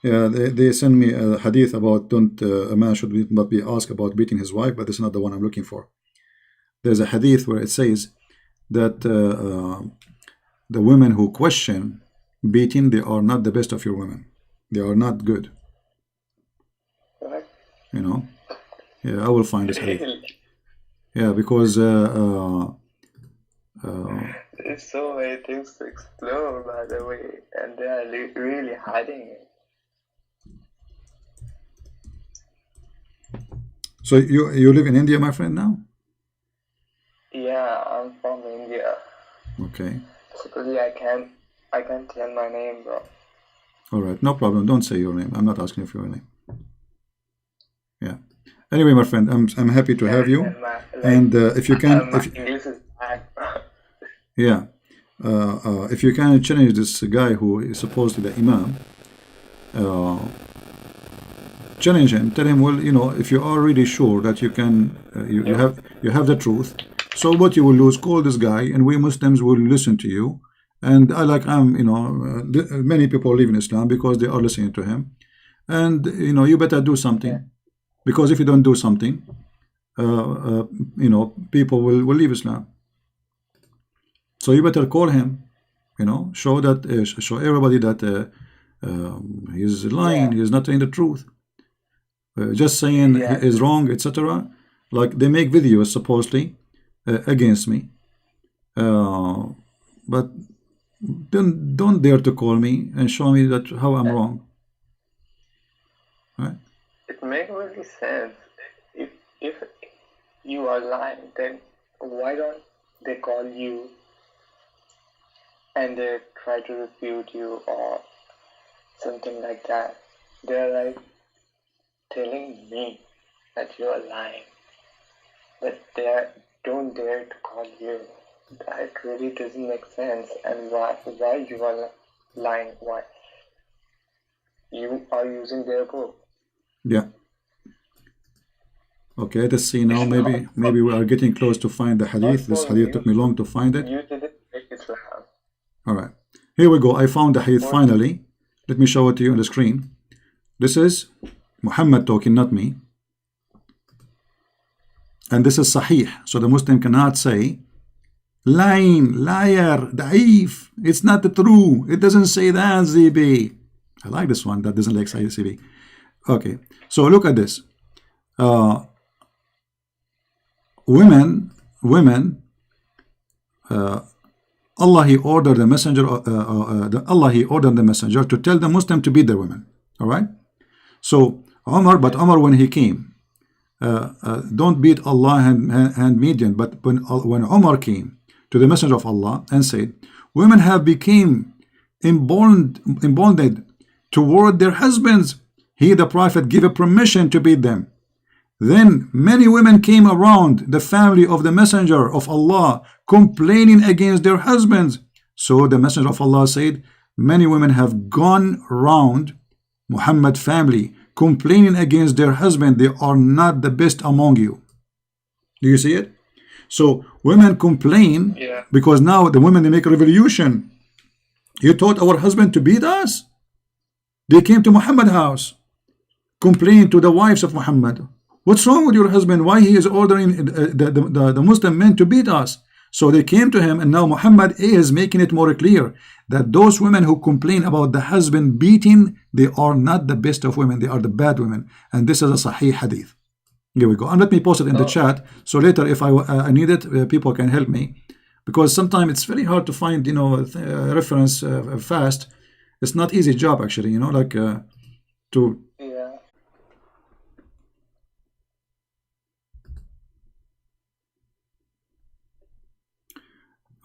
Yeah, they send me a hadith about don't a man should not be asked about beating his wife, but this is not the one I'm looking for. There's a hadith where it says that the women who question beating, they are not the best of your women. They are not good. What? You know? Yeah, I will find this hadith. Really? Yeah, because There's so many things to explore, by the way, and they are really hiding it. so you live in India, my friend, now? Yeah, I'm from India. Okay. Basically, I can't tell my name, bro. All right, no problem. Don't say your name. I'm not asking you for your name. Yeah. Anyway, my friend, I'm happy to have you. And if you can, my English is bad. yeah, if you can challenge this guy who is supposedly the imam, challenge him. Tell him, well, you know, if you are really sure that you can, you have the truth. So what you will lose? Call this guy, and we Muslims will listen to you. And you know, many people leave in Islam because they are listening to him. And you know, you better do something, because if you don't do something, you know, people will leave Islam. So you better call him, you know, show everybody that he's lying, he's not telling the truth, just saying he is wrong, etc. Like they make videos supposedly against me, but don't dare to call me and show me that how I'm wrong. Right? It makes really sense. If you are lying, then why don't they call you and they try to refute you or something like that? They're like telling me that you are lying, but they don't dare to call you. That really doesn't make sense. And why you are lying? Why you are using their book? Yeah. Okay, let's see now. Maybe we are getting close to find the hadith. This hadith took me long to find it. You didn't make Islam. All right, here we go. I found the hadith finally. Let me show it to you on the screen. This is Muhammad talking, not me. And this is Sahih. So the Muslim cannot say, lying, liar, da'if. It's not the true. It doesn't say that, ZB. I like this one. That doesn't like ZB. Okay, so look at this. Women. Allah He ordered the messenger. Allah He ordered the messenger to tell the Muslim to beat their women. All right. So Umar, when he came, don't beat Allah hand median. But when Umar came to the messenger of Allah and said, women have become emboldened toward their husbands, he, the Prophet, gave a permission to beat them. Then many women came around the family of the messenger of Allah, complaining against their husbands. So the messenger of Allah said, many women have gone round Muhammad family, complaining against their husband. They are not the best among you. Do you see it? So women complain, because now the women, they make a revolution. You taught our husband to beat us? They came to Muhammad's house, complaining to the wives of Muhammad. What's wrong with your husband? Why he is ordering the Muslim men to beat us? So they came to him, and now Muhammad is making it more clear that those women who complain about the husband beating, they are not the best of women, they are the bad women. And this is a Sahih hadith. Here we go. And let me post it in the chat, so later if I need it, people can help me, because sometimes it's very hard to find, you know, reference fast. It's not easy job actually, you know, like to.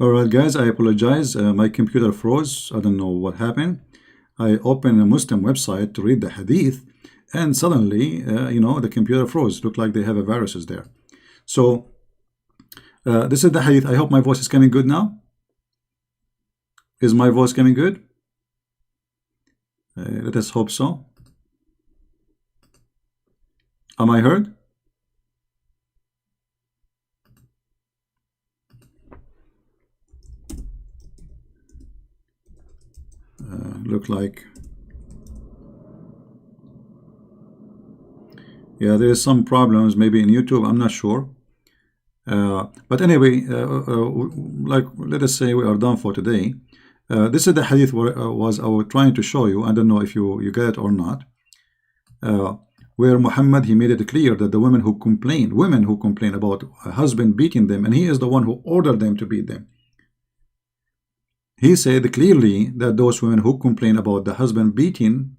Alright guys, I apologize, my computer froze. I don't know what happened. I opened a Muslim website to read the hadith, and suddenly you know, the computer froze. Look like they have a viruses there. So this is the hadith. I hope my voice is coming good now. Is my voice coming good? Let us hope so. Am I heard? Look like, yeah, there is some problems maybe in YouTube, I'm not sure, but anyway, like, let us say we are done for today. This is the hadith where I was trying to show you. I don't know if you get it or not, where Muhammad, he made it clear that the women who complain about a husband beating them, and he is the one who ordered them to beat them. He said clearly that those women who complain about the husband beating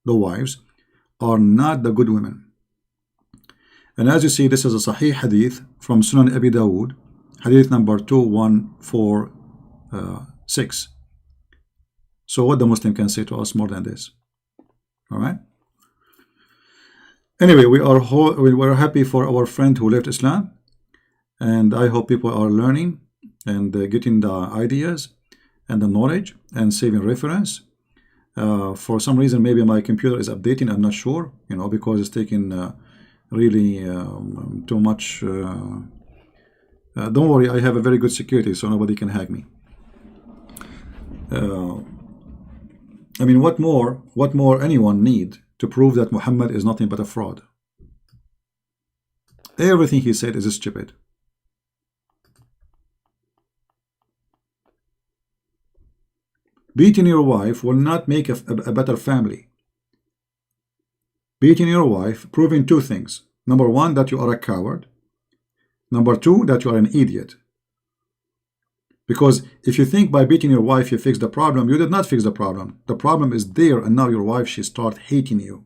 the wives are not the good women. And as you see, this is a Sahih hadith from Sunan Abi Dawud, hadith number 2146. So what the Muslim can say to us more than this? All right. Anyway, we are happy for our friend who left Islam, and I hope people are learning and getting the ideas and the knowledge and saving reference. For some reason, maybe my computer is updating, I'm not sure, you know, because it's taking really too much. Don't worry, I have a very good security, so nobody can hack me. I mean, what more anyone need to prove that Muhammad is nothing but a fraud? Everything he said is stupid. Beating your wife will not make a better family. Beating your wife, proving two things. Number one, that you are a coward. Number two, that you are an idiot. Because if you think by beating your wife you fix the problem, you did not fix the problem. The problem is there, and now your wife, she start hating you.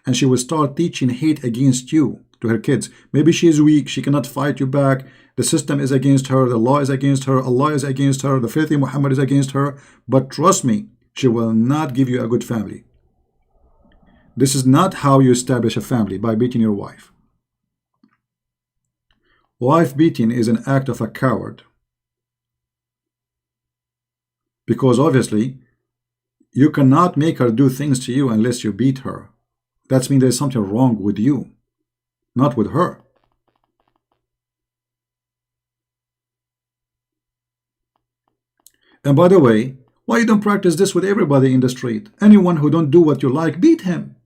And she will start teaching hate against you to her kids. Maybe she is weak, she cannot fight you back. The system is against her, the law is against her, Allah is against her, the faith in Muhammad is against her. But trust me, she will not give you a good family. This is not how you establish a family, by beating your wife. Wife beating is an act of a coward. Because obviously, you cannot make her do things to you unless you beat her. That means there's something wrong with you, not with her. And by the way, why you don't practice this with everybody in the street? Anyone who don't do what you like, beat him.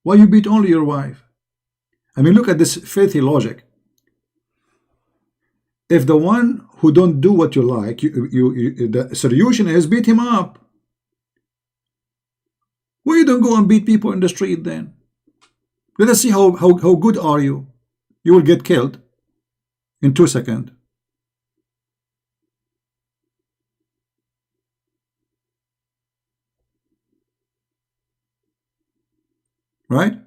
Why you beat only your wife? I mean, look at this faithy logic. If the one who don't do what you like, the solution is beat him up. Why you don't go and beat people in the street then? Let us see how good are you. You will get killed in 2 seconds. Right?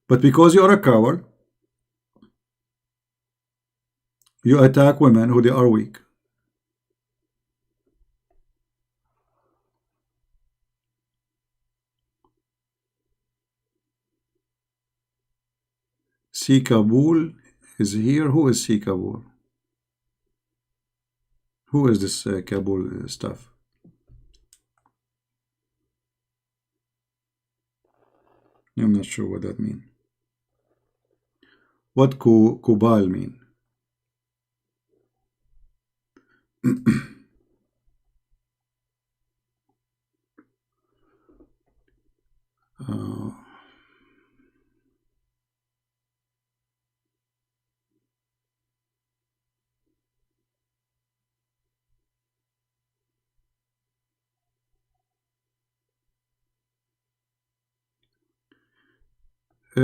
But because you are a coward, you attack women who they are weak. C. Kabul is here. Who is C. Kabul? Who is this Kabul stuff? I'm not sure what that means. What Kubal mean?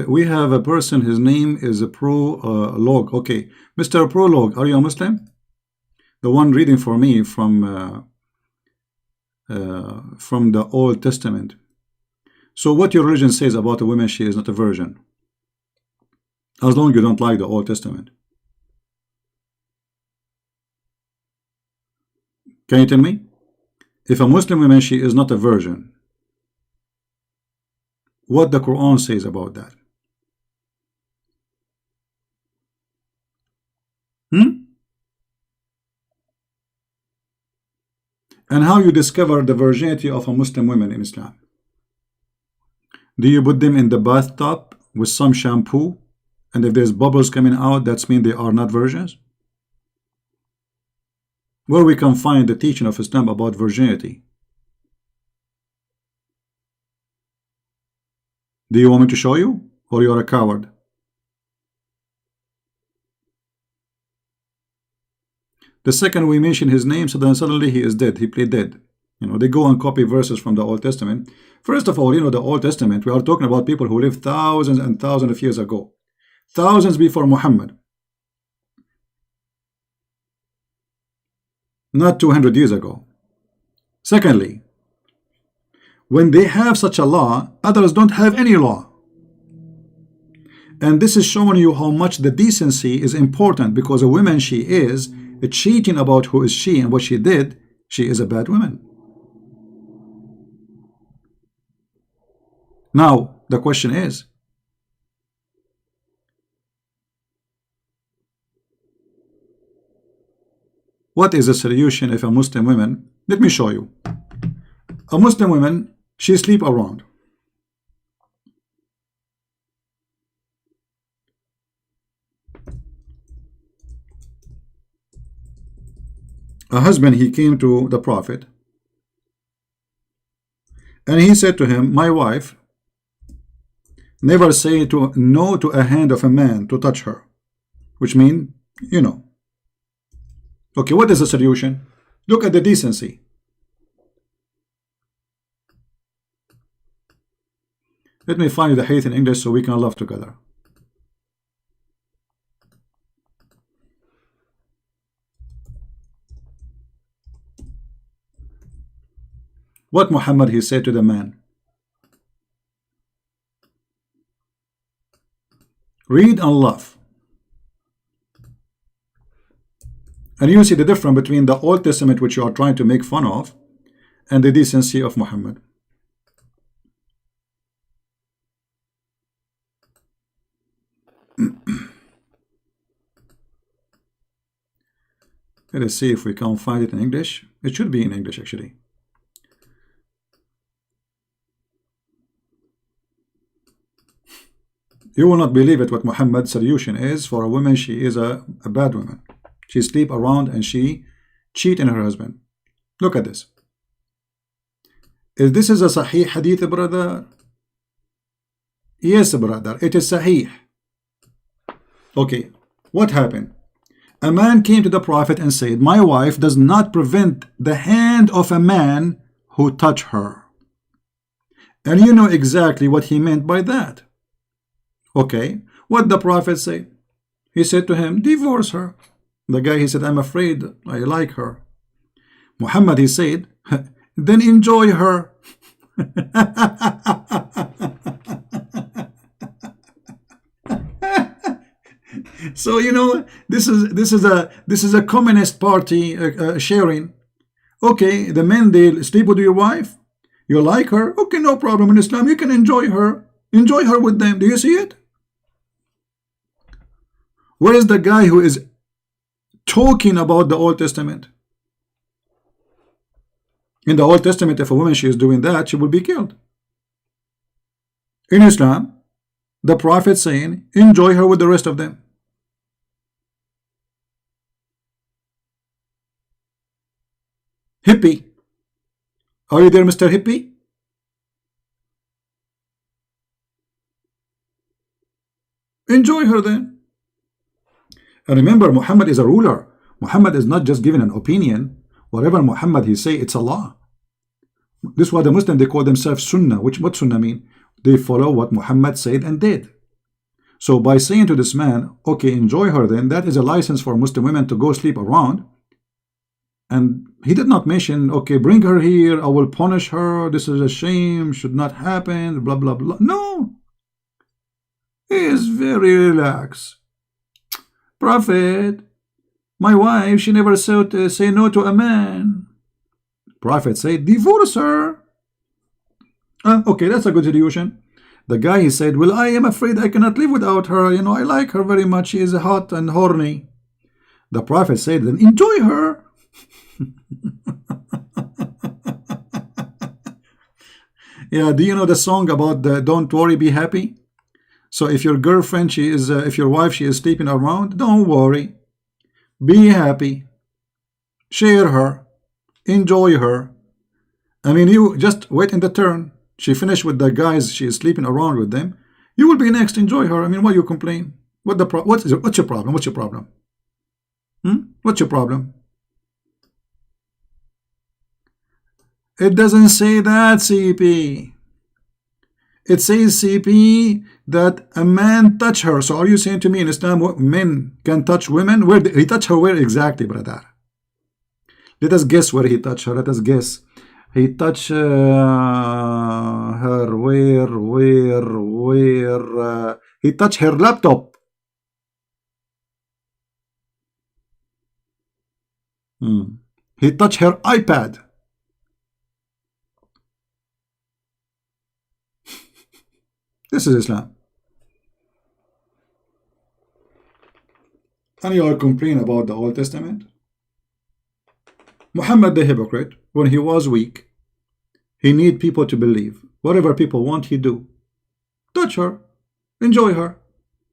We have a person, his name is a Prolog. Okay, Mr. Prolog, are you a Muslim? The one reading for me from the Old Testament. So what your religion says about a woman, she is not a virgin, as long as you don't like the Old Testament. Can you tell me? If a Muslim woman, she is not a virgin, what the Quran says about that? And how you discover the virginity of a Muslim woman in Islam? Do you put them in the bathtub with some shampoo, and if there's bubbles coming out, that's mean they are not virgins? Where we can find the teaching of Islam about virginity? Do you want me to show you, or you are a coward? The second we mention his name, so then suddenly he is dead. He played dead. You know, they go and copy verses from the Old Testament. First of all, you know, the Old Testament, we are talking about people who lived thousands and thousands of years ago. Thousands before Muhammad. Not 200 years ago. Secondly, when they have such a law, others don't have any law. And this is showing you how much the decency is important, because a woman, she is cheating about who is she and what she did, she is a bad woman. Now, the question is, what is the solution if a Muslim woman, let me show you. A Muslim woman, she sleep around. A husband, he came to the Prophet and he said to him, my wife never say no to a hand of a man to touch her, which means, you know. Okay, what is the solution? Look at the decency. Let me find the hadith in English so we can laugh together. What Muhammad he said to the man? Read and laugh. And you see the difference between the Old Testament, which you are trying to make fun of, and the decency of Muhammad. Let us see if we can find it in English. It should be in English, actually. You will not believe it what Muhammad's solution is for a woman. She is a bad woman. She sleep around and she cheat in her husband. Look at this. If this is a Sahih hadith, brother? Yes, brother, it is Sahih. Okay, what happened? A man came to the Prophet and said, my wife does not prevent the hand of a man who touch her. And you know exactly what he meant by that. Okay, what the Prophet said? He said to him, divorce her. The guy, he said, I'm afraid I like her. Muhammad, he said, then enjoy her. So you know, this is a communist party sharing. Okay, the men, they sleep with your wife, you like her, okay, no problem. In Islam you can enjoy her with them. Do you see it? Where is the guy who is talking about the Old Testament? In the Old Testament, if a woman, she is doing that, she will be killed. In Islam, the Prophet saying, enjoy her with the rest of them. Hippie, are you there, Mr. Hippie? Enjoy her then. And remember, Muhammad is a ruler. Muhammad is not just giving an opinion. Whatever Muhammad he say, it's Allah. This is why the Muslims, they call themselves Sunnah. What Sunnah mean? They follow what Muhammad said and did. So by saying to this man, okay, enjoy her then, that is a license for Muslim women to go sleep around. And he did not mention, okay, bring her here, I will punish her, this is a shame, should not happen, blah, blah, blah. No. He is very relaxed. Prophet, my wife, she never said say no to a man. Prophet said, divorce her. Okay, that's a good solution. The guy, he said, well, I am afraid I cannot live without her. You know, I like her very much. She is hot and horny. The Prophet said, then enjoy her. Yeah, do you know the song about the don't worry, be happy? So if your girlfriend, she is, if your wife, she is sleeping around, don't worry. Be happy. Share her. Enjoy her. I mean, you just wait in the turn. She finished with the guys, she is sleeping around with them. You will be next. Enjoy her. I mean, why you complain? What's your problem? What's your problem? What's your problem? It doesn't say that, CP. It says, CP, that a man touch her. So are you saying to me in Islam men can touch women? Where he touch her? Where exactly, brother? Let us guess where he touched her. Let us guess. He touched her where? He touched her laptop. He touched her iPad. This is Islam. And you are complaining about the Old Testament? Muhammad the hypocrite, when he was weak, he need people to believe. Whatever people want, he do. Touch her. Enjoy her.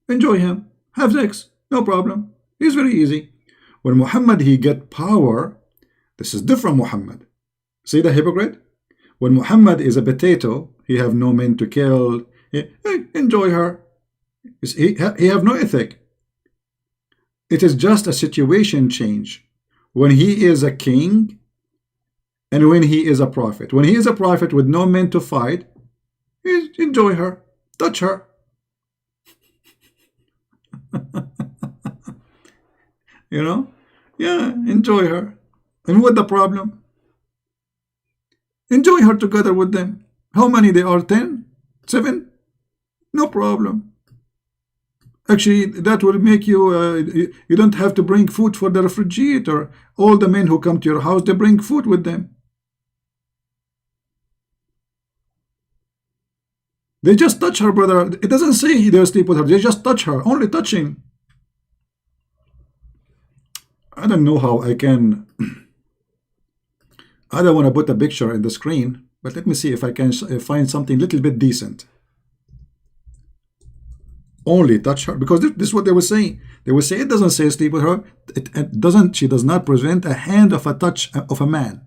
Enjoy him. Have sex. No problem. It's very easy. When Muhammad, he get power, this is different Muhammad. See the hypocrite? When Muhammad is a potato, he have no men to kill. Enjoy her. He have no ethic. It is just a situation change. When he is a king and when he is a prophet. When he is a prophet with no men to fight, enjoy her. Touch her. You know? Yeah, enjoy her. And what the problem? Enjoy her together with them. How many they are? 10? 7? No problem. Actually, that will make you, you don't have to bring food for the refrigerator. All the men who come to your house, they bring food with them. They just touch her, brother. It doesn't say they'll sleep with her. They just touch her. Only touching. I don't know how I can. I don't want to put a picture in the screen, but let me see if I can find something a little bit decent. Only touch her, because this is what they were saying. They would say it doesn't say sleep with her. It doesn't. She does not prevent a hand of a touch of a man.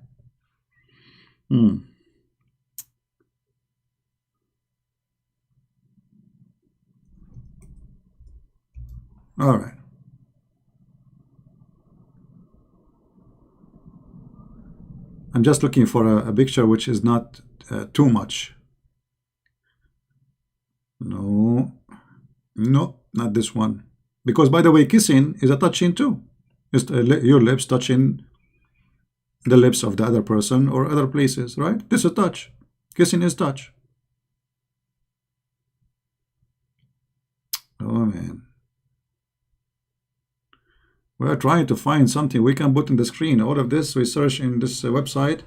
All right. I'm just looking for a picture which is not too much. No, no, not this one. Because by the way, kissing is a touching too. Just your lips touching the lips of the other person or other places, right? This is touch. Kissing is touch. Oh man. We're trying to find something we can put in the screen. All of this we search in this website.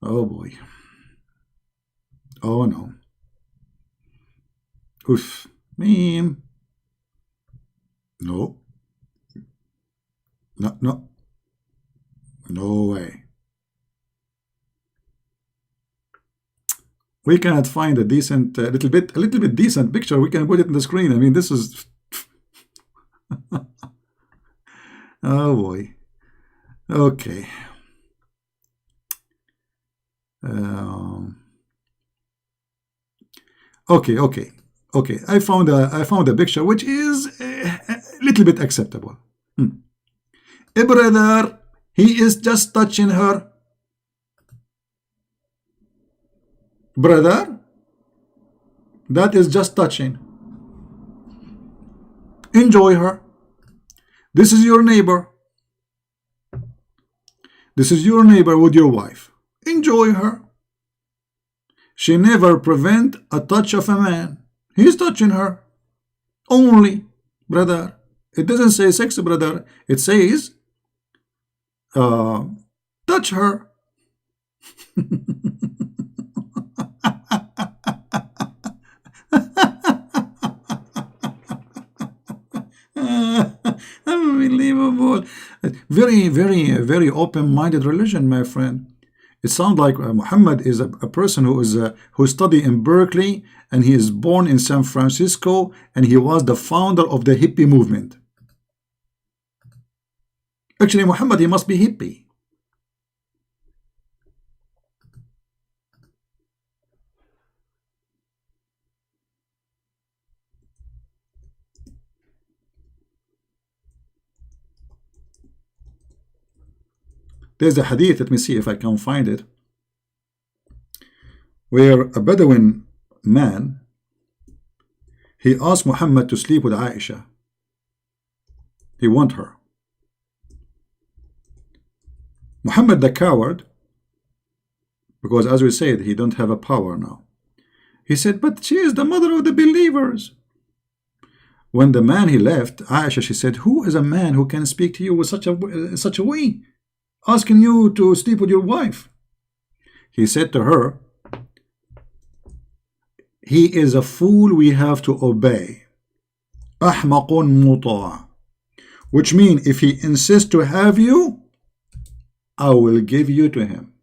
Oh boy. Oh no. Oof. Meme. No. No, no. No way. We cannot find a decent, a little bit decent picture. We can put it in the screen. I mean, this is. Oh boy. Okay. Okay. I found a picture which is a little bit acceptable. A brother, he is just touching her. Brother, that is just touching. Enjoy her. This is your neighbor. This is your neighbor with your wife. Enjoy her. She never prevent a touch of a man. He's touching her. Only, brother. It doesn't say sex, brother. It says touch her. Unbelievable. Very open-minded religion, my friend. It sounds like Muhammad is a person who studied in Berkeley, and he is born in San Francisco, and he was the founder of the hippie movement. Actually, Muhammad, he must be hippie. There's a hadith, let me see if I can find it, where a Bedouin man, he asked Muhammad to sleep with Aisha. He want her. Muhammad the coward, because as we said, he don't have a power now. He said, but she is the mother of the believers. When the man he left, Aisha, she said, who is a man who can speak to you with such a way? Asking you to sleep with your wife. He said to her, he is a fool we have to obey. أحمق مطاع. Which means if he insists to have you, I will give you to him.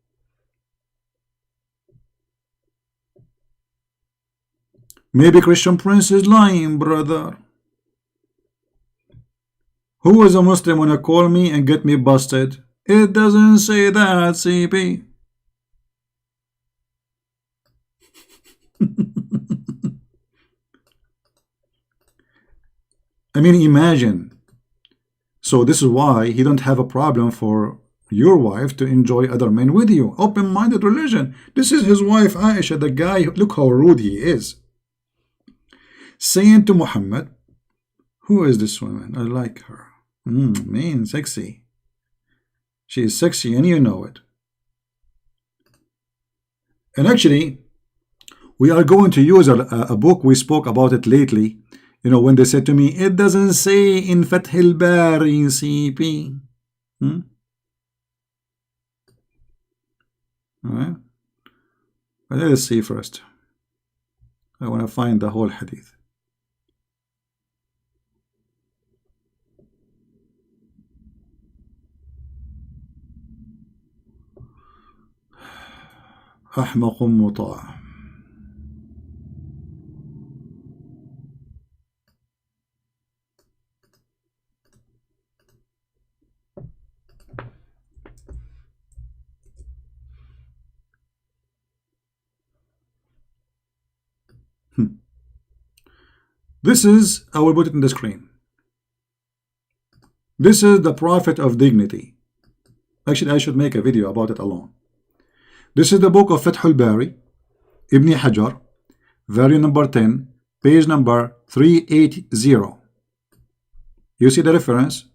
Maybe Christian Prince is lying, brother. Who is a Muslim wanna call me and get me busted? It doesn't say that, CP. I mean, imagine. So this is why he don't have a problem for your wife to enjoy other men with you. Open-minded religion. This is his wife Aisha, the guy, look how rude he is. Saying to Muhammad, who is this woman? I like her. Man, sexy. She is sexy and you know it. And actually, we are going to use a book, we spoke about it lately. You know, when they said to me, it doesn't say in Fath al-Bari CP. All right. But let's see first. I want to find the whole hadith. أحمق مطاع. This is, I will put it in the screen. This is the Prophet of Dignity. Actually, I should make a video about it alone. This is the book of Fath al-Bari, Ibn Hajar, volume number 10, page number 380. You see the reference?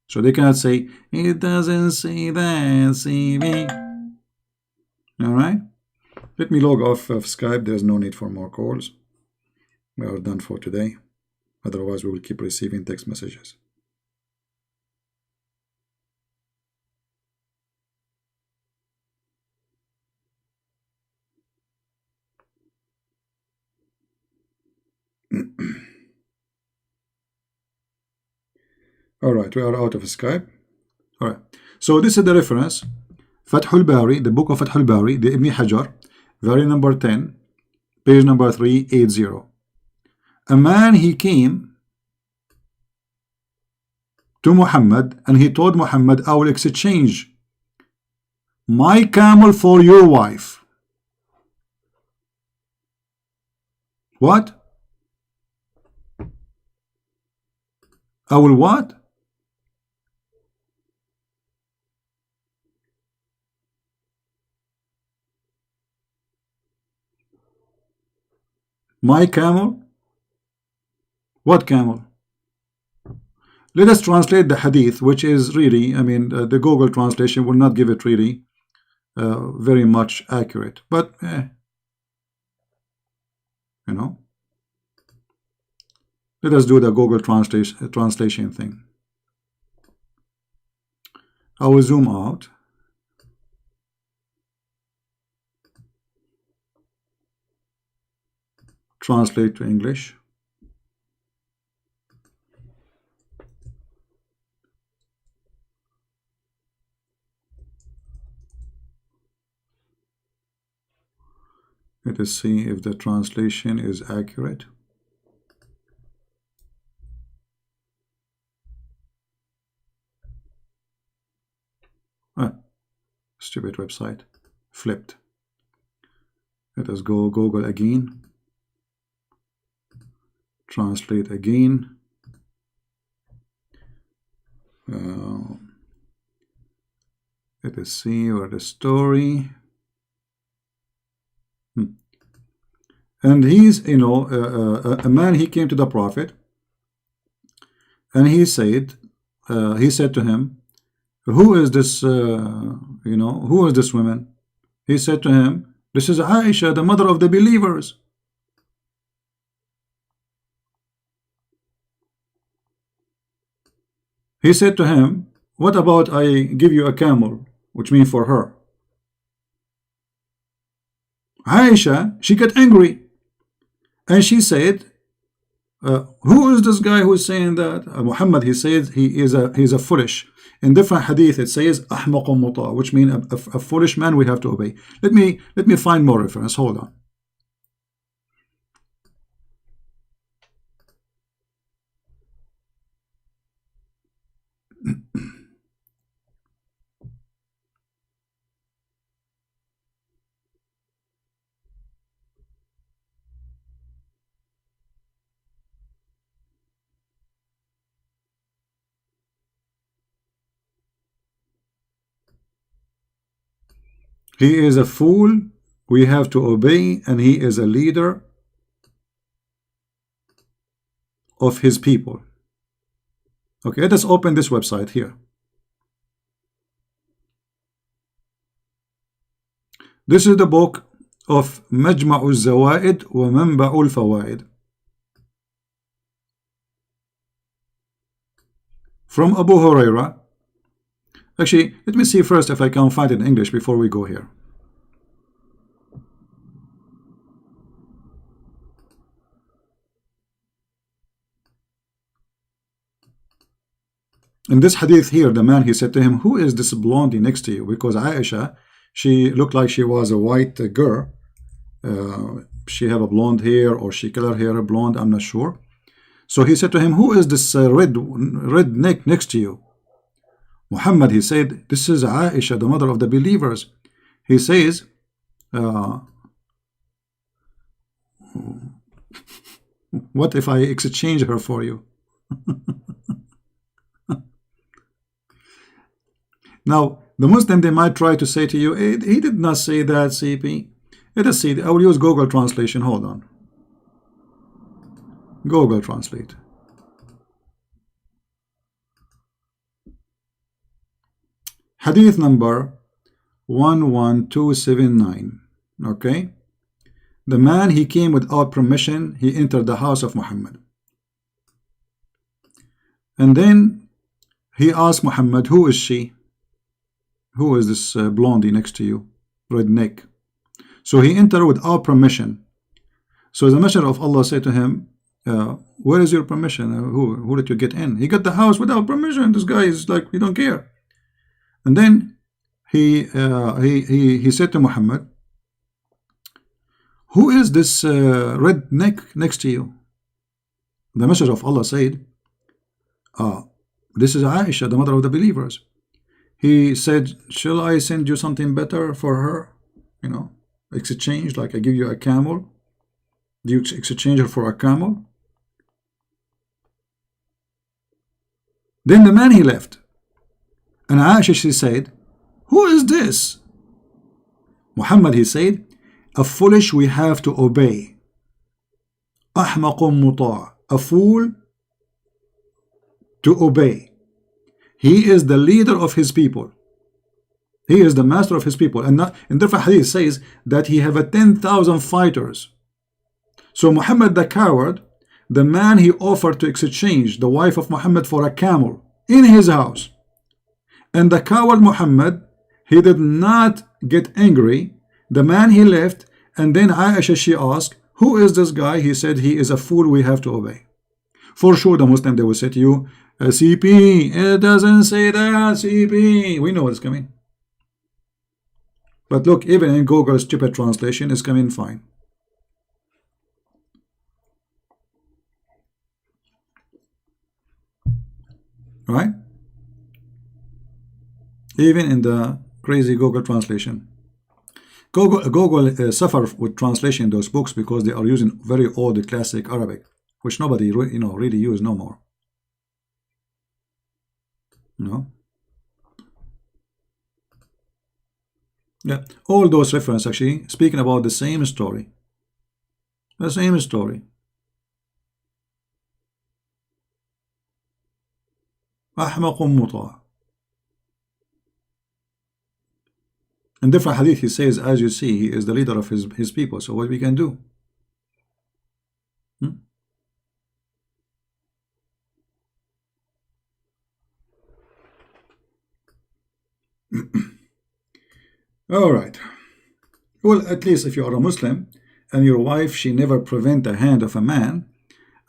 So they cannot say, it doesn't say that, see me. Alright? Let me log off of Skype. There's no need for more calls. We are done for today. Otherwise, we will keep receiving text messages. Alright, we are out of Skype. Alright, so this is the reference. Fath al-Bari, the book of Fath al-Bari, the Ibn Hajar, volume number 10, page number 380. A man, he came to Muhammad and he told Muhammad, I will exchange my camel for your wife. What? I will what? My camel? What camel? Let us translate the hadith, which is really, I mean, the Google translation will not give it really very much accurate, but you know, let us do the Google translation thing. I will zoom out. Translate to English. Let us see if the translation is accurate. Stupid website. Flipped. Let us go Google again. Translate again. Let us see where the story. And he's, you know, a man, he came to the Prophet and he said to him, who is this, you know, who is this woman? He said to him, this is Aisha, the mother of the believers. He said to him, what about I give you a camel, which means for her? Aisha, she got angry. And she said, who is this guy who is saying that? Muhammad, he says he's a foolish. In different hadith it says ahmaqun muta, which means a foolish man we have to obey. Let me find more reference. Hold on. He is a fool we have to obey, and he is a leader of his people. Okay, let us open this website here. This is the book of Majma'u al-Zawaid wa Manba'u al-Fawaid from Abu Huraira. Actually, let me see first if I can find it in English before we go here. In this hadith here, the man, he said to him, who is this blondie next to you? Because Aisha, she looked like she was a white girl. She have a blonde hair, or she color hair blonde, I'm not sure. So he said to him, who is this red neck next to you? Muhammad, he said, this is Aisha, the mother of the believers. He says, what if I exchange her for you? Now, The Muslim, they might try to say to you, he did not say that, CP. Let us see. I will use Google translation. Hold on. Google Translate. Hadith number 11279. Okay. The man, he came without permission. He entered the house of Muhammad. And then he asked Muhammad, who is she? Who is this blondie next to you? Redneck. So he entered without permission. So the messenger of Allah said to him, where is your permission? Who did you get in? He got the house without permission. This guy is like, we don't care. And then he said to Muhammad, who is this redneck next to you? The messenger of Allah said, this is Aisha, the mother of the believers. He said, shall I send you something better for her? You know, exchange, like I give you a camel. Do you exchange her for a camel? Then the man, he left. And Aisha, she said, who is this? Muhammad, he said, a foolish we have to obey. أحمق مطاع. A fool to obey. He is the leader of his people. He is the master of his people. And in different hadith says that he have 10,000 fighters. So Muhammad the coward, the man, he offered to exchange the wife of Muhammad for a camel in his house. And the coward Muhammad, he did not get angry. The man, he left. And then Aisha, she asked, who is this guy? He said, he is a fool we have to obey. For sure the Muslim, they will say to you, CP, it doesn't say that, CP. We know what's coming. But look, even in Google's stupid translation, it's coming fine. Right? Even in the crazy Google translation. Google suffer with translation those books because they are using very old classic Arabic, which nobody really use no more. No. Yeah, all those references actually speaking about the same story. The same story. أحمق مطاع. In different hadith he says, as you see, he is the leader of his people. So what we can do? All right. Well, at least if you are a Muslim and your wife, she never prevent the hand of a man,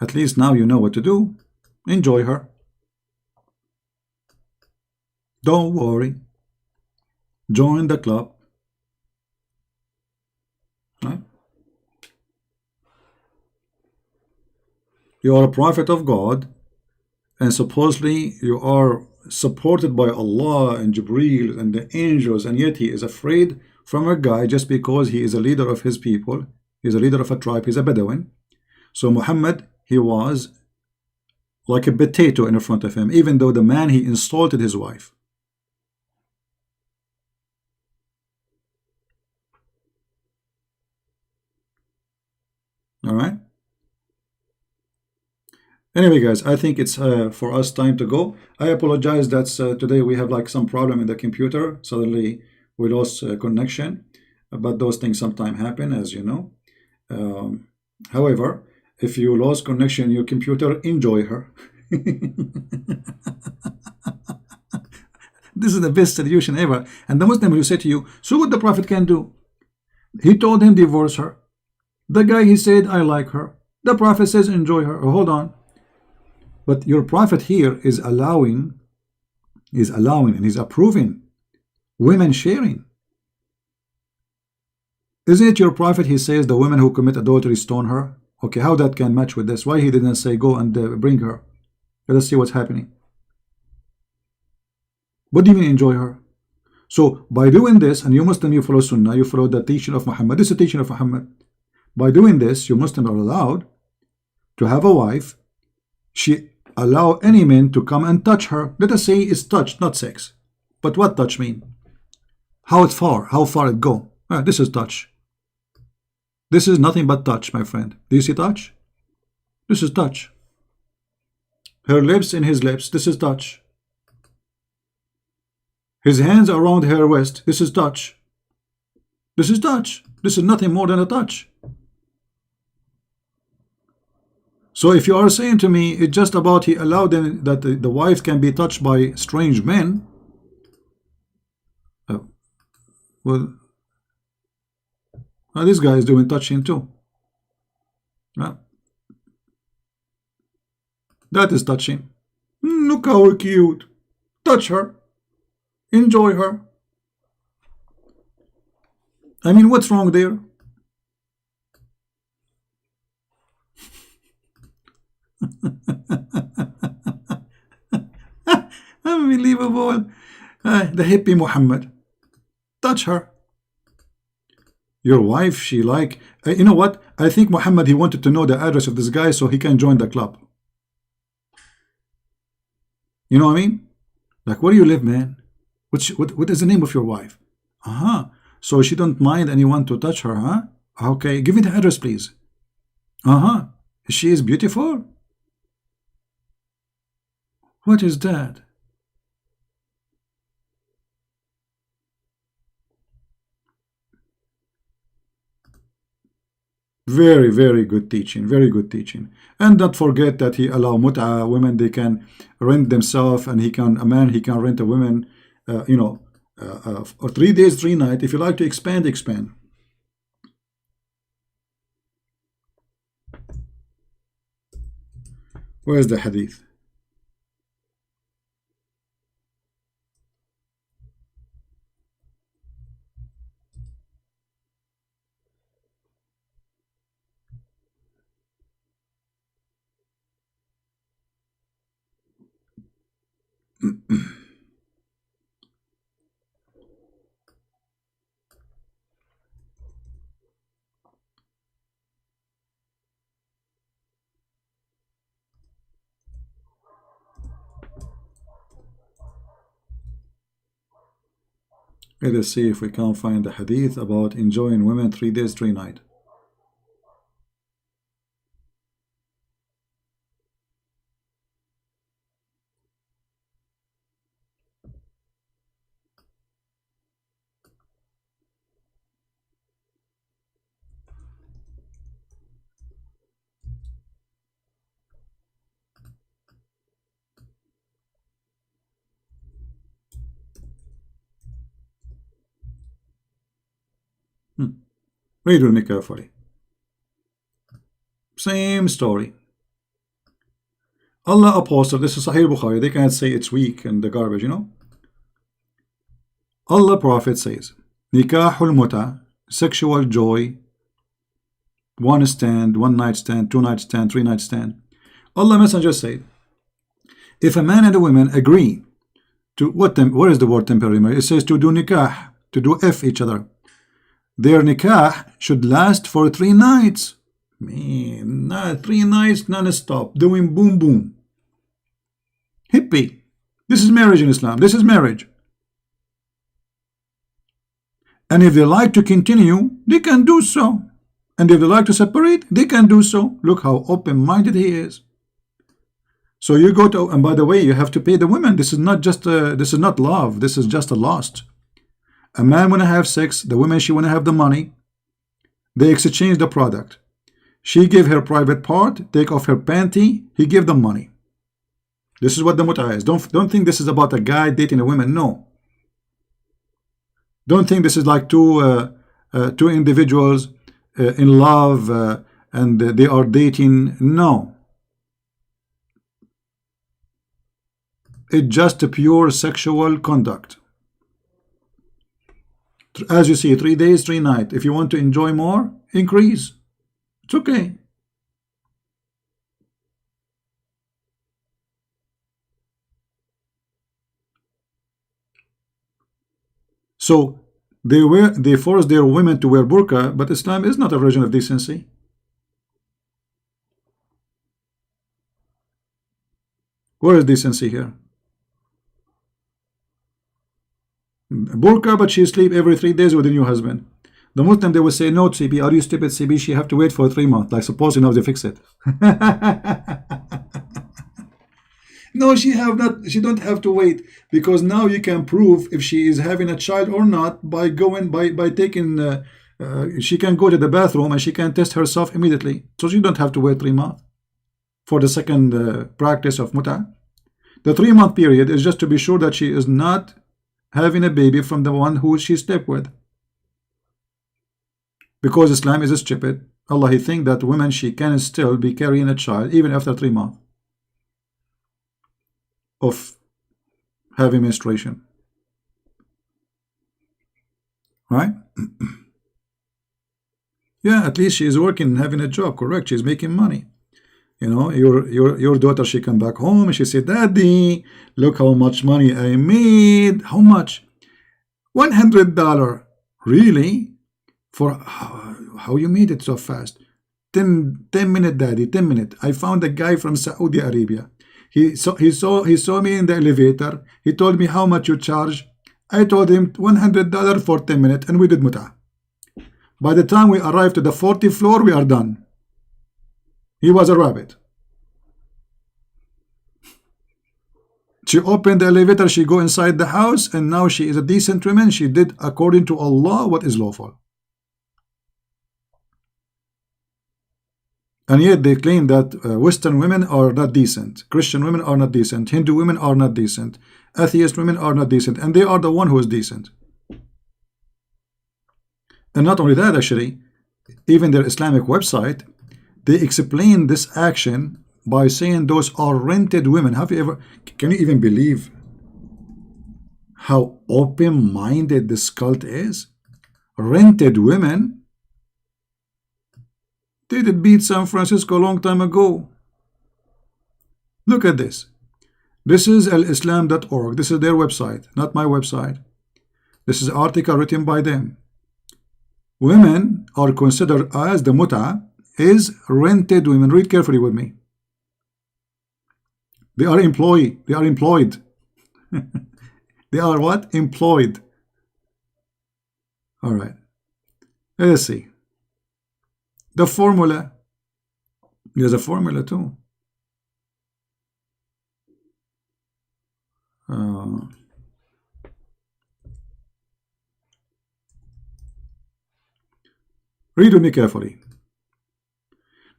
at least now you know what to do. Enjoy her. Don't worry. Join the club. Right? You are a prophet of God, and supposedly you are supported by Allah and Jibreel and the angels, and yet he is afraid from a guy just because he is a leader of his people. He's a leader of a tribe. He's a Bedouin. So Muhammad, he was like a potato in front of him, even though the man, he insulted his wife. All right. Anyway, guys, I think it's for us time to go. I apologize that today we have like some problem in the computer. Suddenly we lost connection, but those things sometimes happen, as you know. However, if you lost connection in your computer, enjoy her. This is the best solution ever. And the Muslim will say to you, so what the Prophet can do? He told him divorce her. The guy, he said, I like her. The Prophet says enjoy her. Oh, hold on. But your Prophet here is allowing and he's approving women sharing. Isn't it your Prophet, he says the women who commit adultery stone her? Okay, how that can match with this? Why he didn't say go and bring her? Let us see what's happening. What do you mean enjoy her? So by doing this, and you Muslim, you follow Sunnah, you follow the teaching of Muhammad. This is the teaching of Muhammad. By doing this, you Muslims are allowed to have a wife. She allow any man to come and touch her. Let us say it's touch, not sex. But what touch mean? How far it go? This is touch. This is nothing but touch, my friend. Do you see touch? This is touch. Her lips in his lips. This is touch. His hands around her waist. This is touch. This is touch. This is nothing more than a touch. So if you are saying to me it's just about he allowed them that the wife can be touched by strange men, well, this guy is doing touching too. That is touching. Look how cute. Touch her. Enjoy her. I mean, what's wrong there? Unbelievable. The hippie Muhammad. Touch her. Your wife, she like, you know what? I think Muhammad, he wanted to know the address of this guy so he can join the club. You know what I mean? Like, where do you live, man? What is the name of your wife? So she don't mind anyone to touch her, huh? Okay, give me the address, please. She is beautiful. What is that? Very, very good teaching. Very good teaching. And don't forget that he allow mut'a, women, they can rent themselves, and a man, he can rent a woman, or 3 days, 3 nights. If you like to expand, expand. Where's the hadith? Let us see if we can find the hadith about enjoying women 3 days, 3 nights. Read with me carefully. Same story. Allah Apostle, this is Sahih Bukhari. They can't say it's weak and the garbage, you know. Allah Prophet says, Nikahul muta, sexual joy, 1 stand, 1 night stand, 2 night stand, 3 night stand. Allah Messenger said, if a man and a woman agree to what is the word temporary? It says to do nikah, to do F each other. Their nikah should last for 3 nights. Man, 3 nights non-stop, doing boom boom. Hippie. This is marriage in Islam. This is marriage. And if they like to continue, they can do so. And if they like to separate, they can do so. Look how open-minded he is. So you go to, and by the way, you have to pay the women. This is not just this is not love. This is just a lust. A man wanna have sex, the woman, she wanna have the money. They exchange the product. She give her private part, take off her panty, he give them money. This is what the muta is. Don't think this is about a guy dating a woman. No. Don't think this is like two individuals in love and they are dating. No. It's just a pure sexual conduct. As you see, 3 days, 3 nights. If you want to enjoy more, increase. It's okay. So they force their women to wear burqa, but Islam is not a religion of decency. Where is decency here? burqa, but she sleep every 3 days with a new husband. The Muslim, they will say, no, CB, are you stupid, CB? She have to wait for 3 months. Like, suppose now they fix it. No, she don't have to wait, because now you can prove if she is having a child or not by taking. She can go to the bathroom and she can test herself immediately, so she don't have to wait 3 months for the second practice of muta. The 3-month period is just to be sure that she is not having a baby from the one who she slept with, because Islam is stupid. Allah, he think that women, she can still be carrying a child even after 3 months of having menstruation, right? Yeah, at least she is working, having a job, correct? She's making money. You know, your daughter, she come back home and she said, Daddy, look how much money I made. How much? $100. Really? For how you made it so fast? 10 minutes, Daddy, 10 minutes. I found a guy from Saudi Arabia. He saw me in the elevator. He told me how much you charge. I told him $100 for 10 minutes, and we did muta. By the time we arrived to the 40th floor, we are done. He was a rabbit. She opened the elevator, she go inside the house, and now she is a decent woman. She did according to Allah what is lawful. And yet they claim that Western women are not decent, Christian women are not decent, Hindu women are not decent, atheist women are not decent, and they are the one who is decent. And not only that, actually, even their Islamic website, they explain this action by saying those are rented women. Have you ever, can you even believe how open-minded this cult is? Rented women. They did beat San Francisco a long time ago. Look at this. This is alislam.org. This is their website, not my website. This is an article written by them. Women are considered as the muta is rented women. Read carefully with me. They are employed. They are employed. They are what? Employed. All right. Let's see. The formula. There's a formula too. Read with me carefully.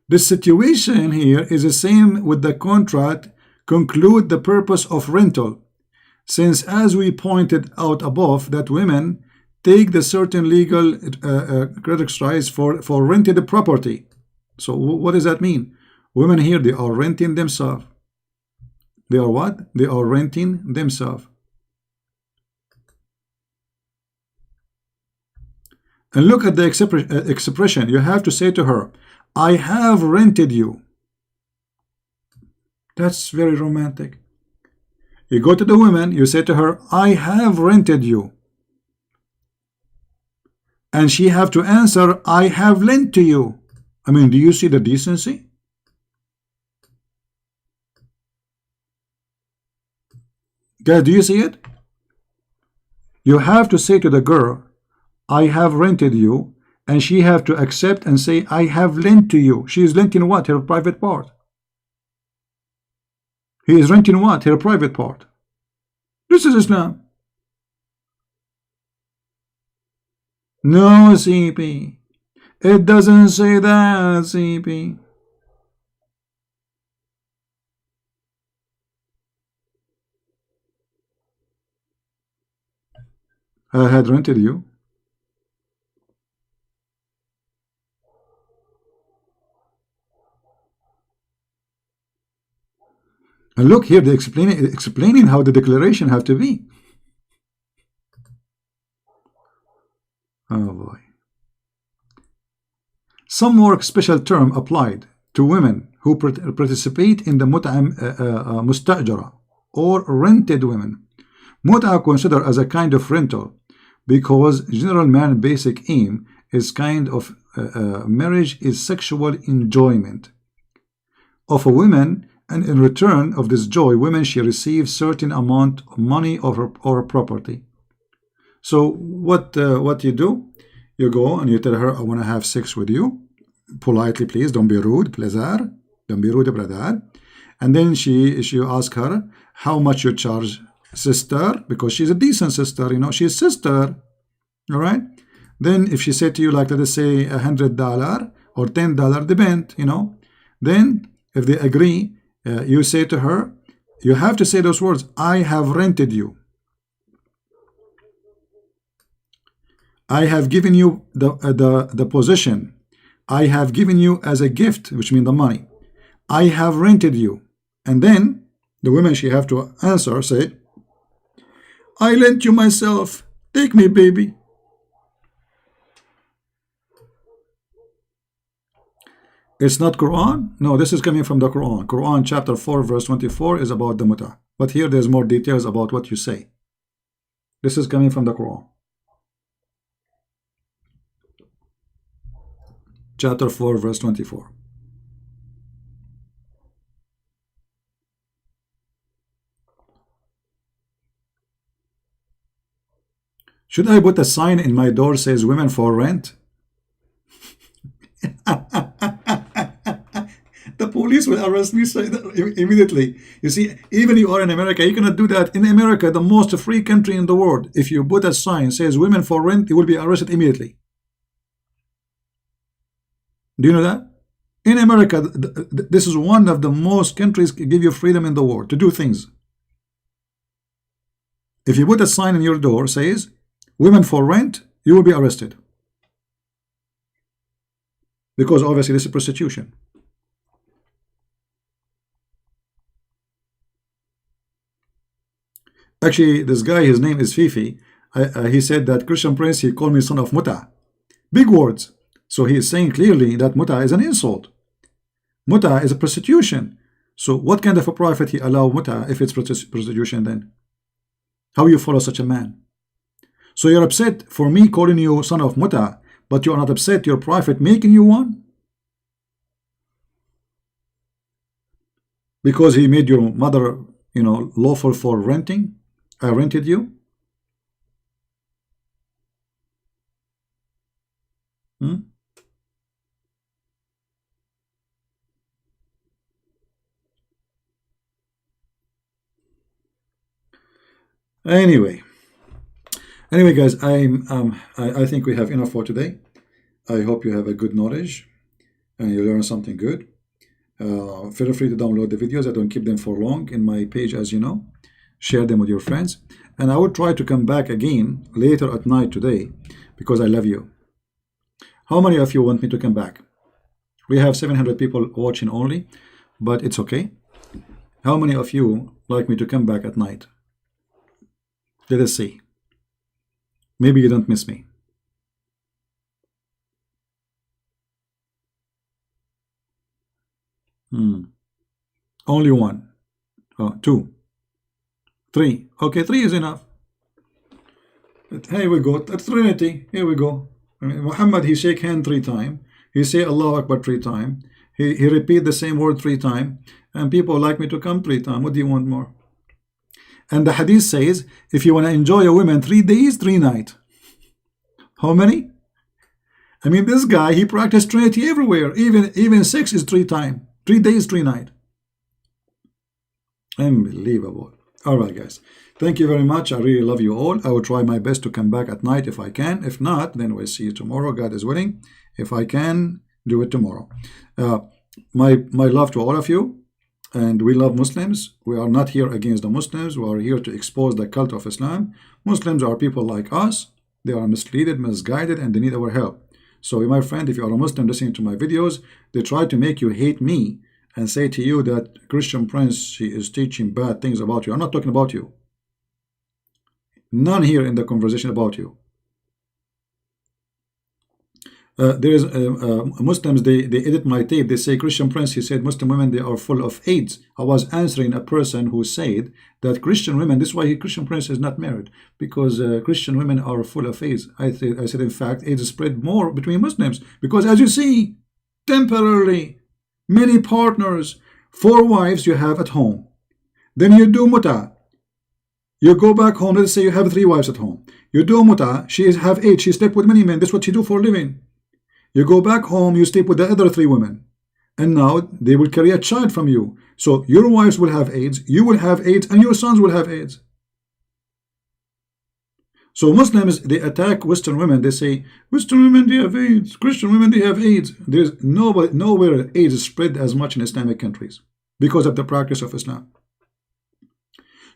The situation here is the same with the contract. Conclude the purpose of rental, since as we pointed out above that women take the certain legal credit rights for rented property. So what does that mean? Women here, they are renting themselves. They are what? They are renting themselves. And look at the expression. You have to say to her, I have rented you. That's very romantic. You go to the woman, you say to her, I have rented you. And she have to answer, I have lent to you. I mean, do you see the decency? Guys, do you see it? You have to say to the girl, I have rented you, and she have to accept and say, I have lent to you. She is renting what? Her private part. He is renting what? Her private part. This is Islam. No, CP. It doesn't say that, CP. I had rented you. And look here, they're explaining how the declaration have to be. Oh boy. Some more special term applied to women who participate in the mustajara or rented women. Mut'a considered as a kind of rental because general man basic aim is kind of marriage is sexual enjoyment of a woman, and in return of this joy, women she receives certain amount of money or property. So what you do, you go and you tell her, I want to have sex with you. Politely, please, don't be rude, pleasure. Don't be rude, brother. And then she ask her, how much you charge, sister? Because she's a decent sister, you know, she's sister. All right. Then if she said to you, like, let us say $100 or $10, depend, you know. Then if they agree, you say to her, you have to say those words, I have rented you. I have given you the position. I have given you as a gift, which means the money. I have rented you. And then the woman, she have to answer, say, I lent you myself. Take me, baby. It's not Quran? No, this is coming from the Quran. Quran chapter 4 verse 24 is about the muta. But here there's more details about what you say. This is coming from the Quran. Chapter 4 verse 24. Should I put a sign in my door says women for rent? The police will arrest me immediately. You see, even you are in America, you cannot do that. In America, the most free country in the world, if you put a sign says women for rent, you will be arrested immediately. Do you know that? In America, this is one of the most countries give you freedom in the world to do things. If you put a sign in your door says women for rent, you will be arrested. Because obviously this is prostitution. Actually, this guy, his name is Fifi. He said that Christian Prince, he called me son of muta. Big words. So he is saying clearly that muta is an insult. Muta is a prostitution. So what kind of a prophet he allow muta if it's prostitution then? How you follow such a man? So you're upset for me calling you son of muta, but you are not upset your prophet making you one? Because he made your mother, you know, lawful for renting? I rented you? Anyway, guys, I think we have enough for today. I hope you have a good knowledge and you learn something good. Feel free to download the videos. I don't keep them for long in my page, as you know. Share them with your friends, and I will try to come back again later at night today because I love you. How many of you want me to come back? We have 700 people watching only, but it's okay. How many of you like me to come back at night? Let us see. Maybe you don't miss me. Only one. Oh, two. Three. Okay, three is enough. Here we go. That's Trinity. Here we go. Muhammad, he shake hand 3 times. He say Allah Akbar 3 times. He repeat the same word 3 times. And people like me to come 3 times. What do you want more? And the hadith says, if you want to enjoy a woman 3 days, 3 nights. How many? I mean, this guy, he practiced Trinity everywhere. Even sex is 3 times. 3 days, 3 nights. Unbelievable. All right, guys. Thank you very much. I really love you all. I will try my best to come back at night if I can. If not, then we'll see you tomorrow. God is willing. If I can, do it tomorrow. My love to all of you. And we love Muslims. We are not here against the Muslims. We are here to expose the cult of Islam. Muslims are people like us. They are misleaded, misguided, and they need our help. So, my friend, if you are a Muslim listening to my videos, they try to make you hate me and say to you that Christian Prince, she is teaching bad things about you. I'm not talking about you. None here in the conversation about you. There is Muslims, they edit my tape. They say Christian Prince, he said Muslim women, they are full of AIDS. I was answering a person who said that Christian women, this is why Christian Prince is not married, because Christian women are full of AIDS. I said in fact AIDS spread more between Muslims, because as you see, temporarily many partners, 4 wives you have at home, then you do muta, You go back home, let's say you have 3 wives at home. You do muta, she have 8, she slept with many men, that's what she do for a living. You go back home, you sleep with the other 3 women. And now they will carry a child from you. So your wives will have AIDS, you will have AIDS, and your sons will have AIDS. So Muslims, they attack Western women. They say, Western women, they have AIDS. Christian women, they have AIDS. There's nowhere AIDS is spread as much in Islamic countries because of the practice of Islam.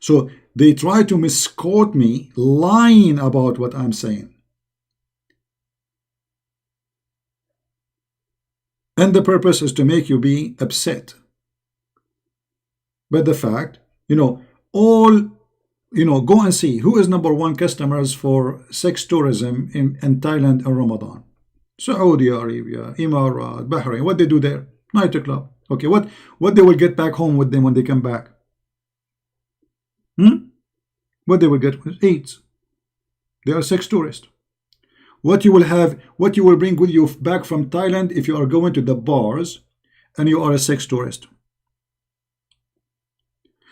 So they try to misquote me, lying about what I'm saying. And the purpose is to make you be upset. But the fact, go and see who is #1 customers for sex tourism in Thailand in Ramadan. Saudi Arabia, Emirat, Bahrain. What they do there? Nightclub. Okay, what they will get back home with them when they come back? What they will get is AIDS. They are sex tourists. What you will bring with you back from Thailand if you are going to the bars and you are a sex tourist.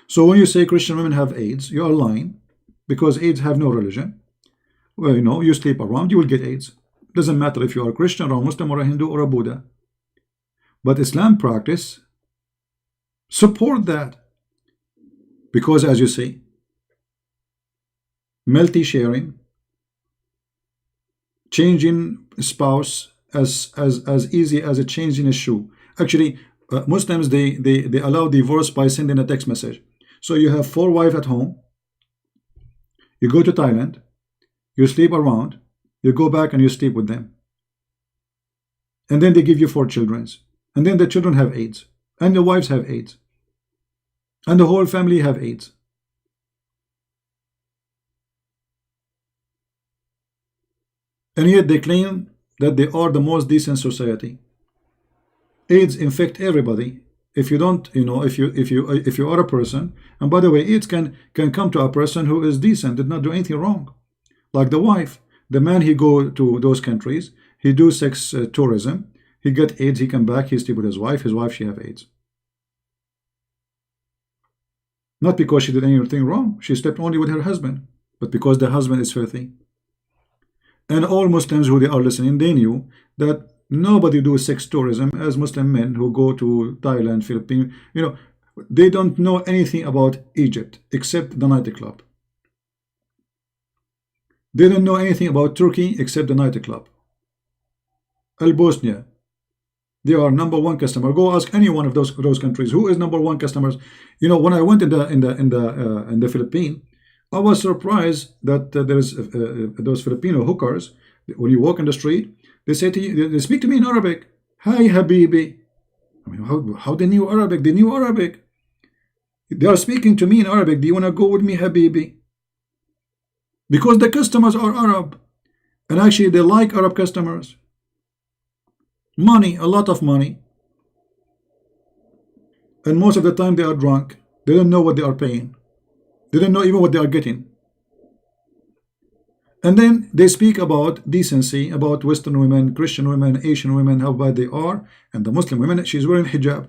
So when you say Christian women have AIDS, you are lying, because AIDS have no religion. Well, you sleep around, you will get AIDS. Doesn't matter if you are a Christian or a Muslim or a Hindu or a Buddha. But Islam practice support that, because as you say, multi-sharing, changing spouse as easy as a changing a shoe. Actually, Muslims they allow divorce by sending a text message. So you have 4 wives at home, you go to Thailand, you sleep around, you go back and you sleep with them, and then they give you 4 children, and then the children have AIDS, and the wives have AIDS, and the whole family have AIDS. And yet they claim that they are the most decent society. AIDS infect everybody. If you don't, if you are a person, and by the way, AIDS can come to a person who is decent, did not do anything wrong. Like the wife, the man, he go to those countries, he do sex tourism, he get AIDS, he come back, he sleep with his wife, she have AIDS. Not because she did anything wrong, she slept only with her husband, but because the husband is filthy. And all Muslims who they are listening, they knew that nobody do sex tourism as Muslim men who go to Thailand, Philippines. They don't know anything about Egypt except the nightclub. They don't know anything about Turkey except the nightclub. Bosnia, they are #1 customer. Go ask any one of those countries who is #1 customers. When I went in the Philippines, I was surprised that there's those Filipino hookers. When you walk in the street, they say to you, they speak to me in Arabic. Hi, Habibi. I mean, how they knew Arabic? They knew Arabic. They are speaking to me in Arabic. Do you want to go with me, Habibi? Because the customers are Arab. And actually, they like Arab customers. Money, a lot of money. And most of the time, they are drunk. They don't know what they are paying. They don't know even what they are getting. And then they speak about decency, about Western women, Christian women, Asian women, how bad they are. And the Muslim women, she's wearing hijab.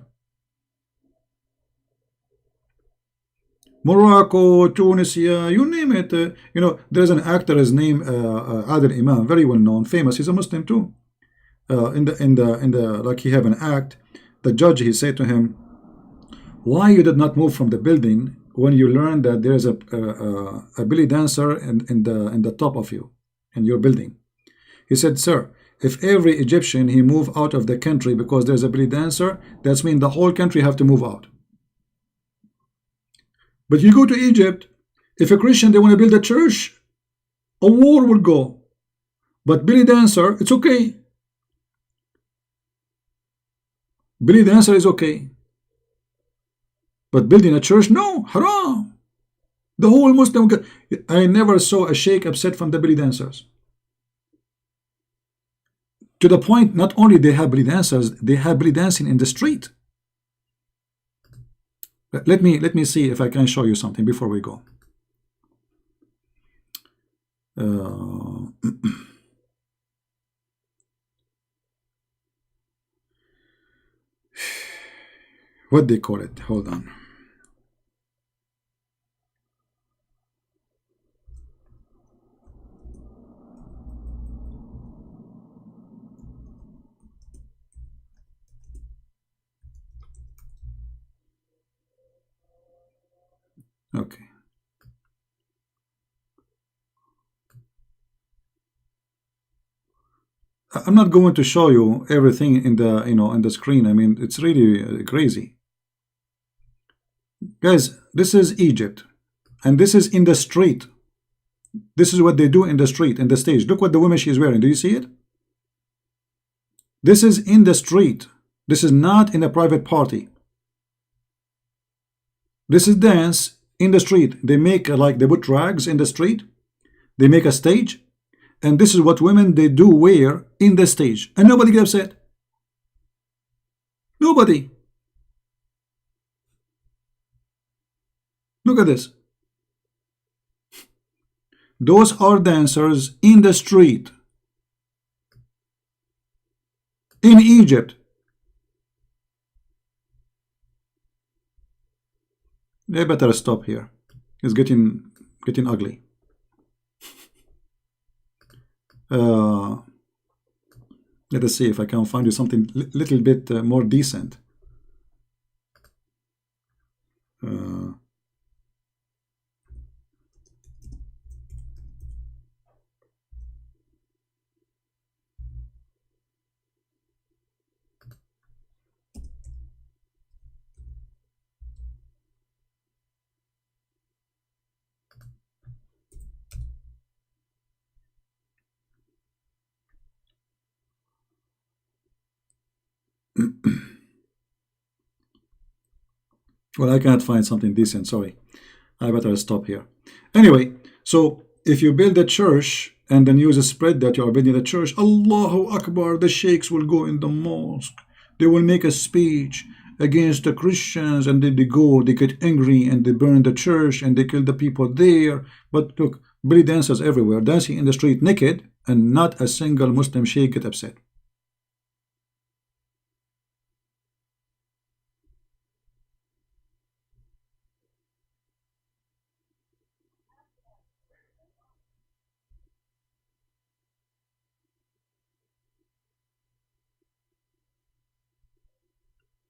Morocco, Tunisia, you name it. There's an actor, his name Adil Imam, very well known, famous. He's a Muslim too. Like he have an act. The judge, he said to him, why you did not move from the building when you learn that there is a belly dancer in the top of you, in your building? He said, sir, if every Egyptian he move out of the country because there's a belly dancer, that means the whole country have to move out. But you go to Egypt, if a Christian they want to build a church, a war will go. But belly dancer, it's okay. Belly dancer is okay. But building a church, no, haram. The whole Muslim, I never saw a sheikh upset from the belly dancers. To the point, not only they have belly dancers, they have belly dancing in the street. Let me see if I can show you something before we go. What they call it? Hold on. Okay. I'm not going to show you everything in the in the screen. I mean, it's really crazy. Guys, this is Egypt, and this is in the street. This is what they do in the street, in the stage. Look what the woman she's wearing. Do you see it? This is in the street. This is not in a private party. This is dance in the street. They make like they put rags in the street. They make a stage. And this is what women they do wear in the stage. And nobody gets upset. Nobody. Look at this. Those are dancers in the street. In Egypt. They better stop here. It's getting ugly. Let us see if I can find you something little bit more decent. Well, I cannot find something decent. Sorry. I better stop here. Anyway, so if you build a church and the news is spread that you are building a church, Allahu Akbar, the sheikhs will go in the mosque. They will make a speech against the Christians, and then they get angry and they burn the church and they kill the people there. But look, belly dancers everywhere, dancing in the street naked, and not a single Muslim sheikh get upset.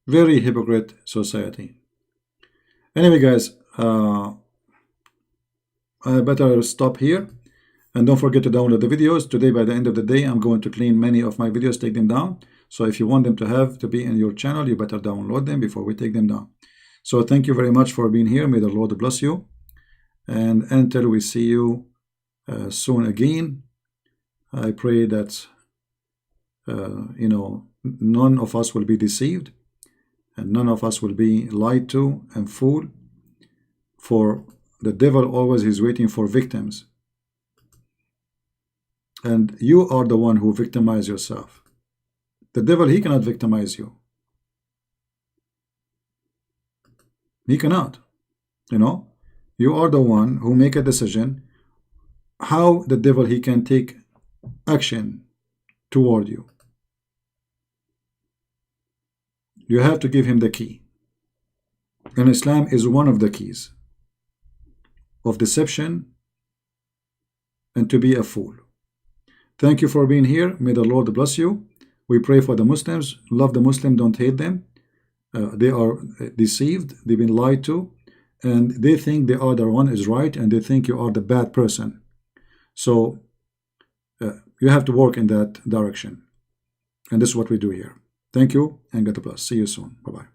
Very hypocrite society. Anyway, guys, I better stop here. And don't forget to download the videos. Today, by the end of the day, I'm going to clean many of my videos, take them down. So if you want them to be in your channel, you better download them before we take them down. So thank you very much for being here. May the Lord bless you. And until we see you soon again, I pray that, none of us will be deceived. And none of us will be lied to and fooled. For the devil always is waiting for victims. And you are the one who victimize yourself. The devil, he cannot victimize you. He cannot. You are the one who make a decision how the devil, he can take action toward you. You have to give him the key. And Islam is one of the keys of deception and to be a fool. Thank you for being here. May the Lord bless you. We pray for the Muslims. Love the Muslim, don't hate them. They are deceived, they've been lied to, and they think the other one is right, and they think you are the bad person. So you have to work in that direction. And this is what we do here. Thank you, and God bless. See you soon. Bye-bye.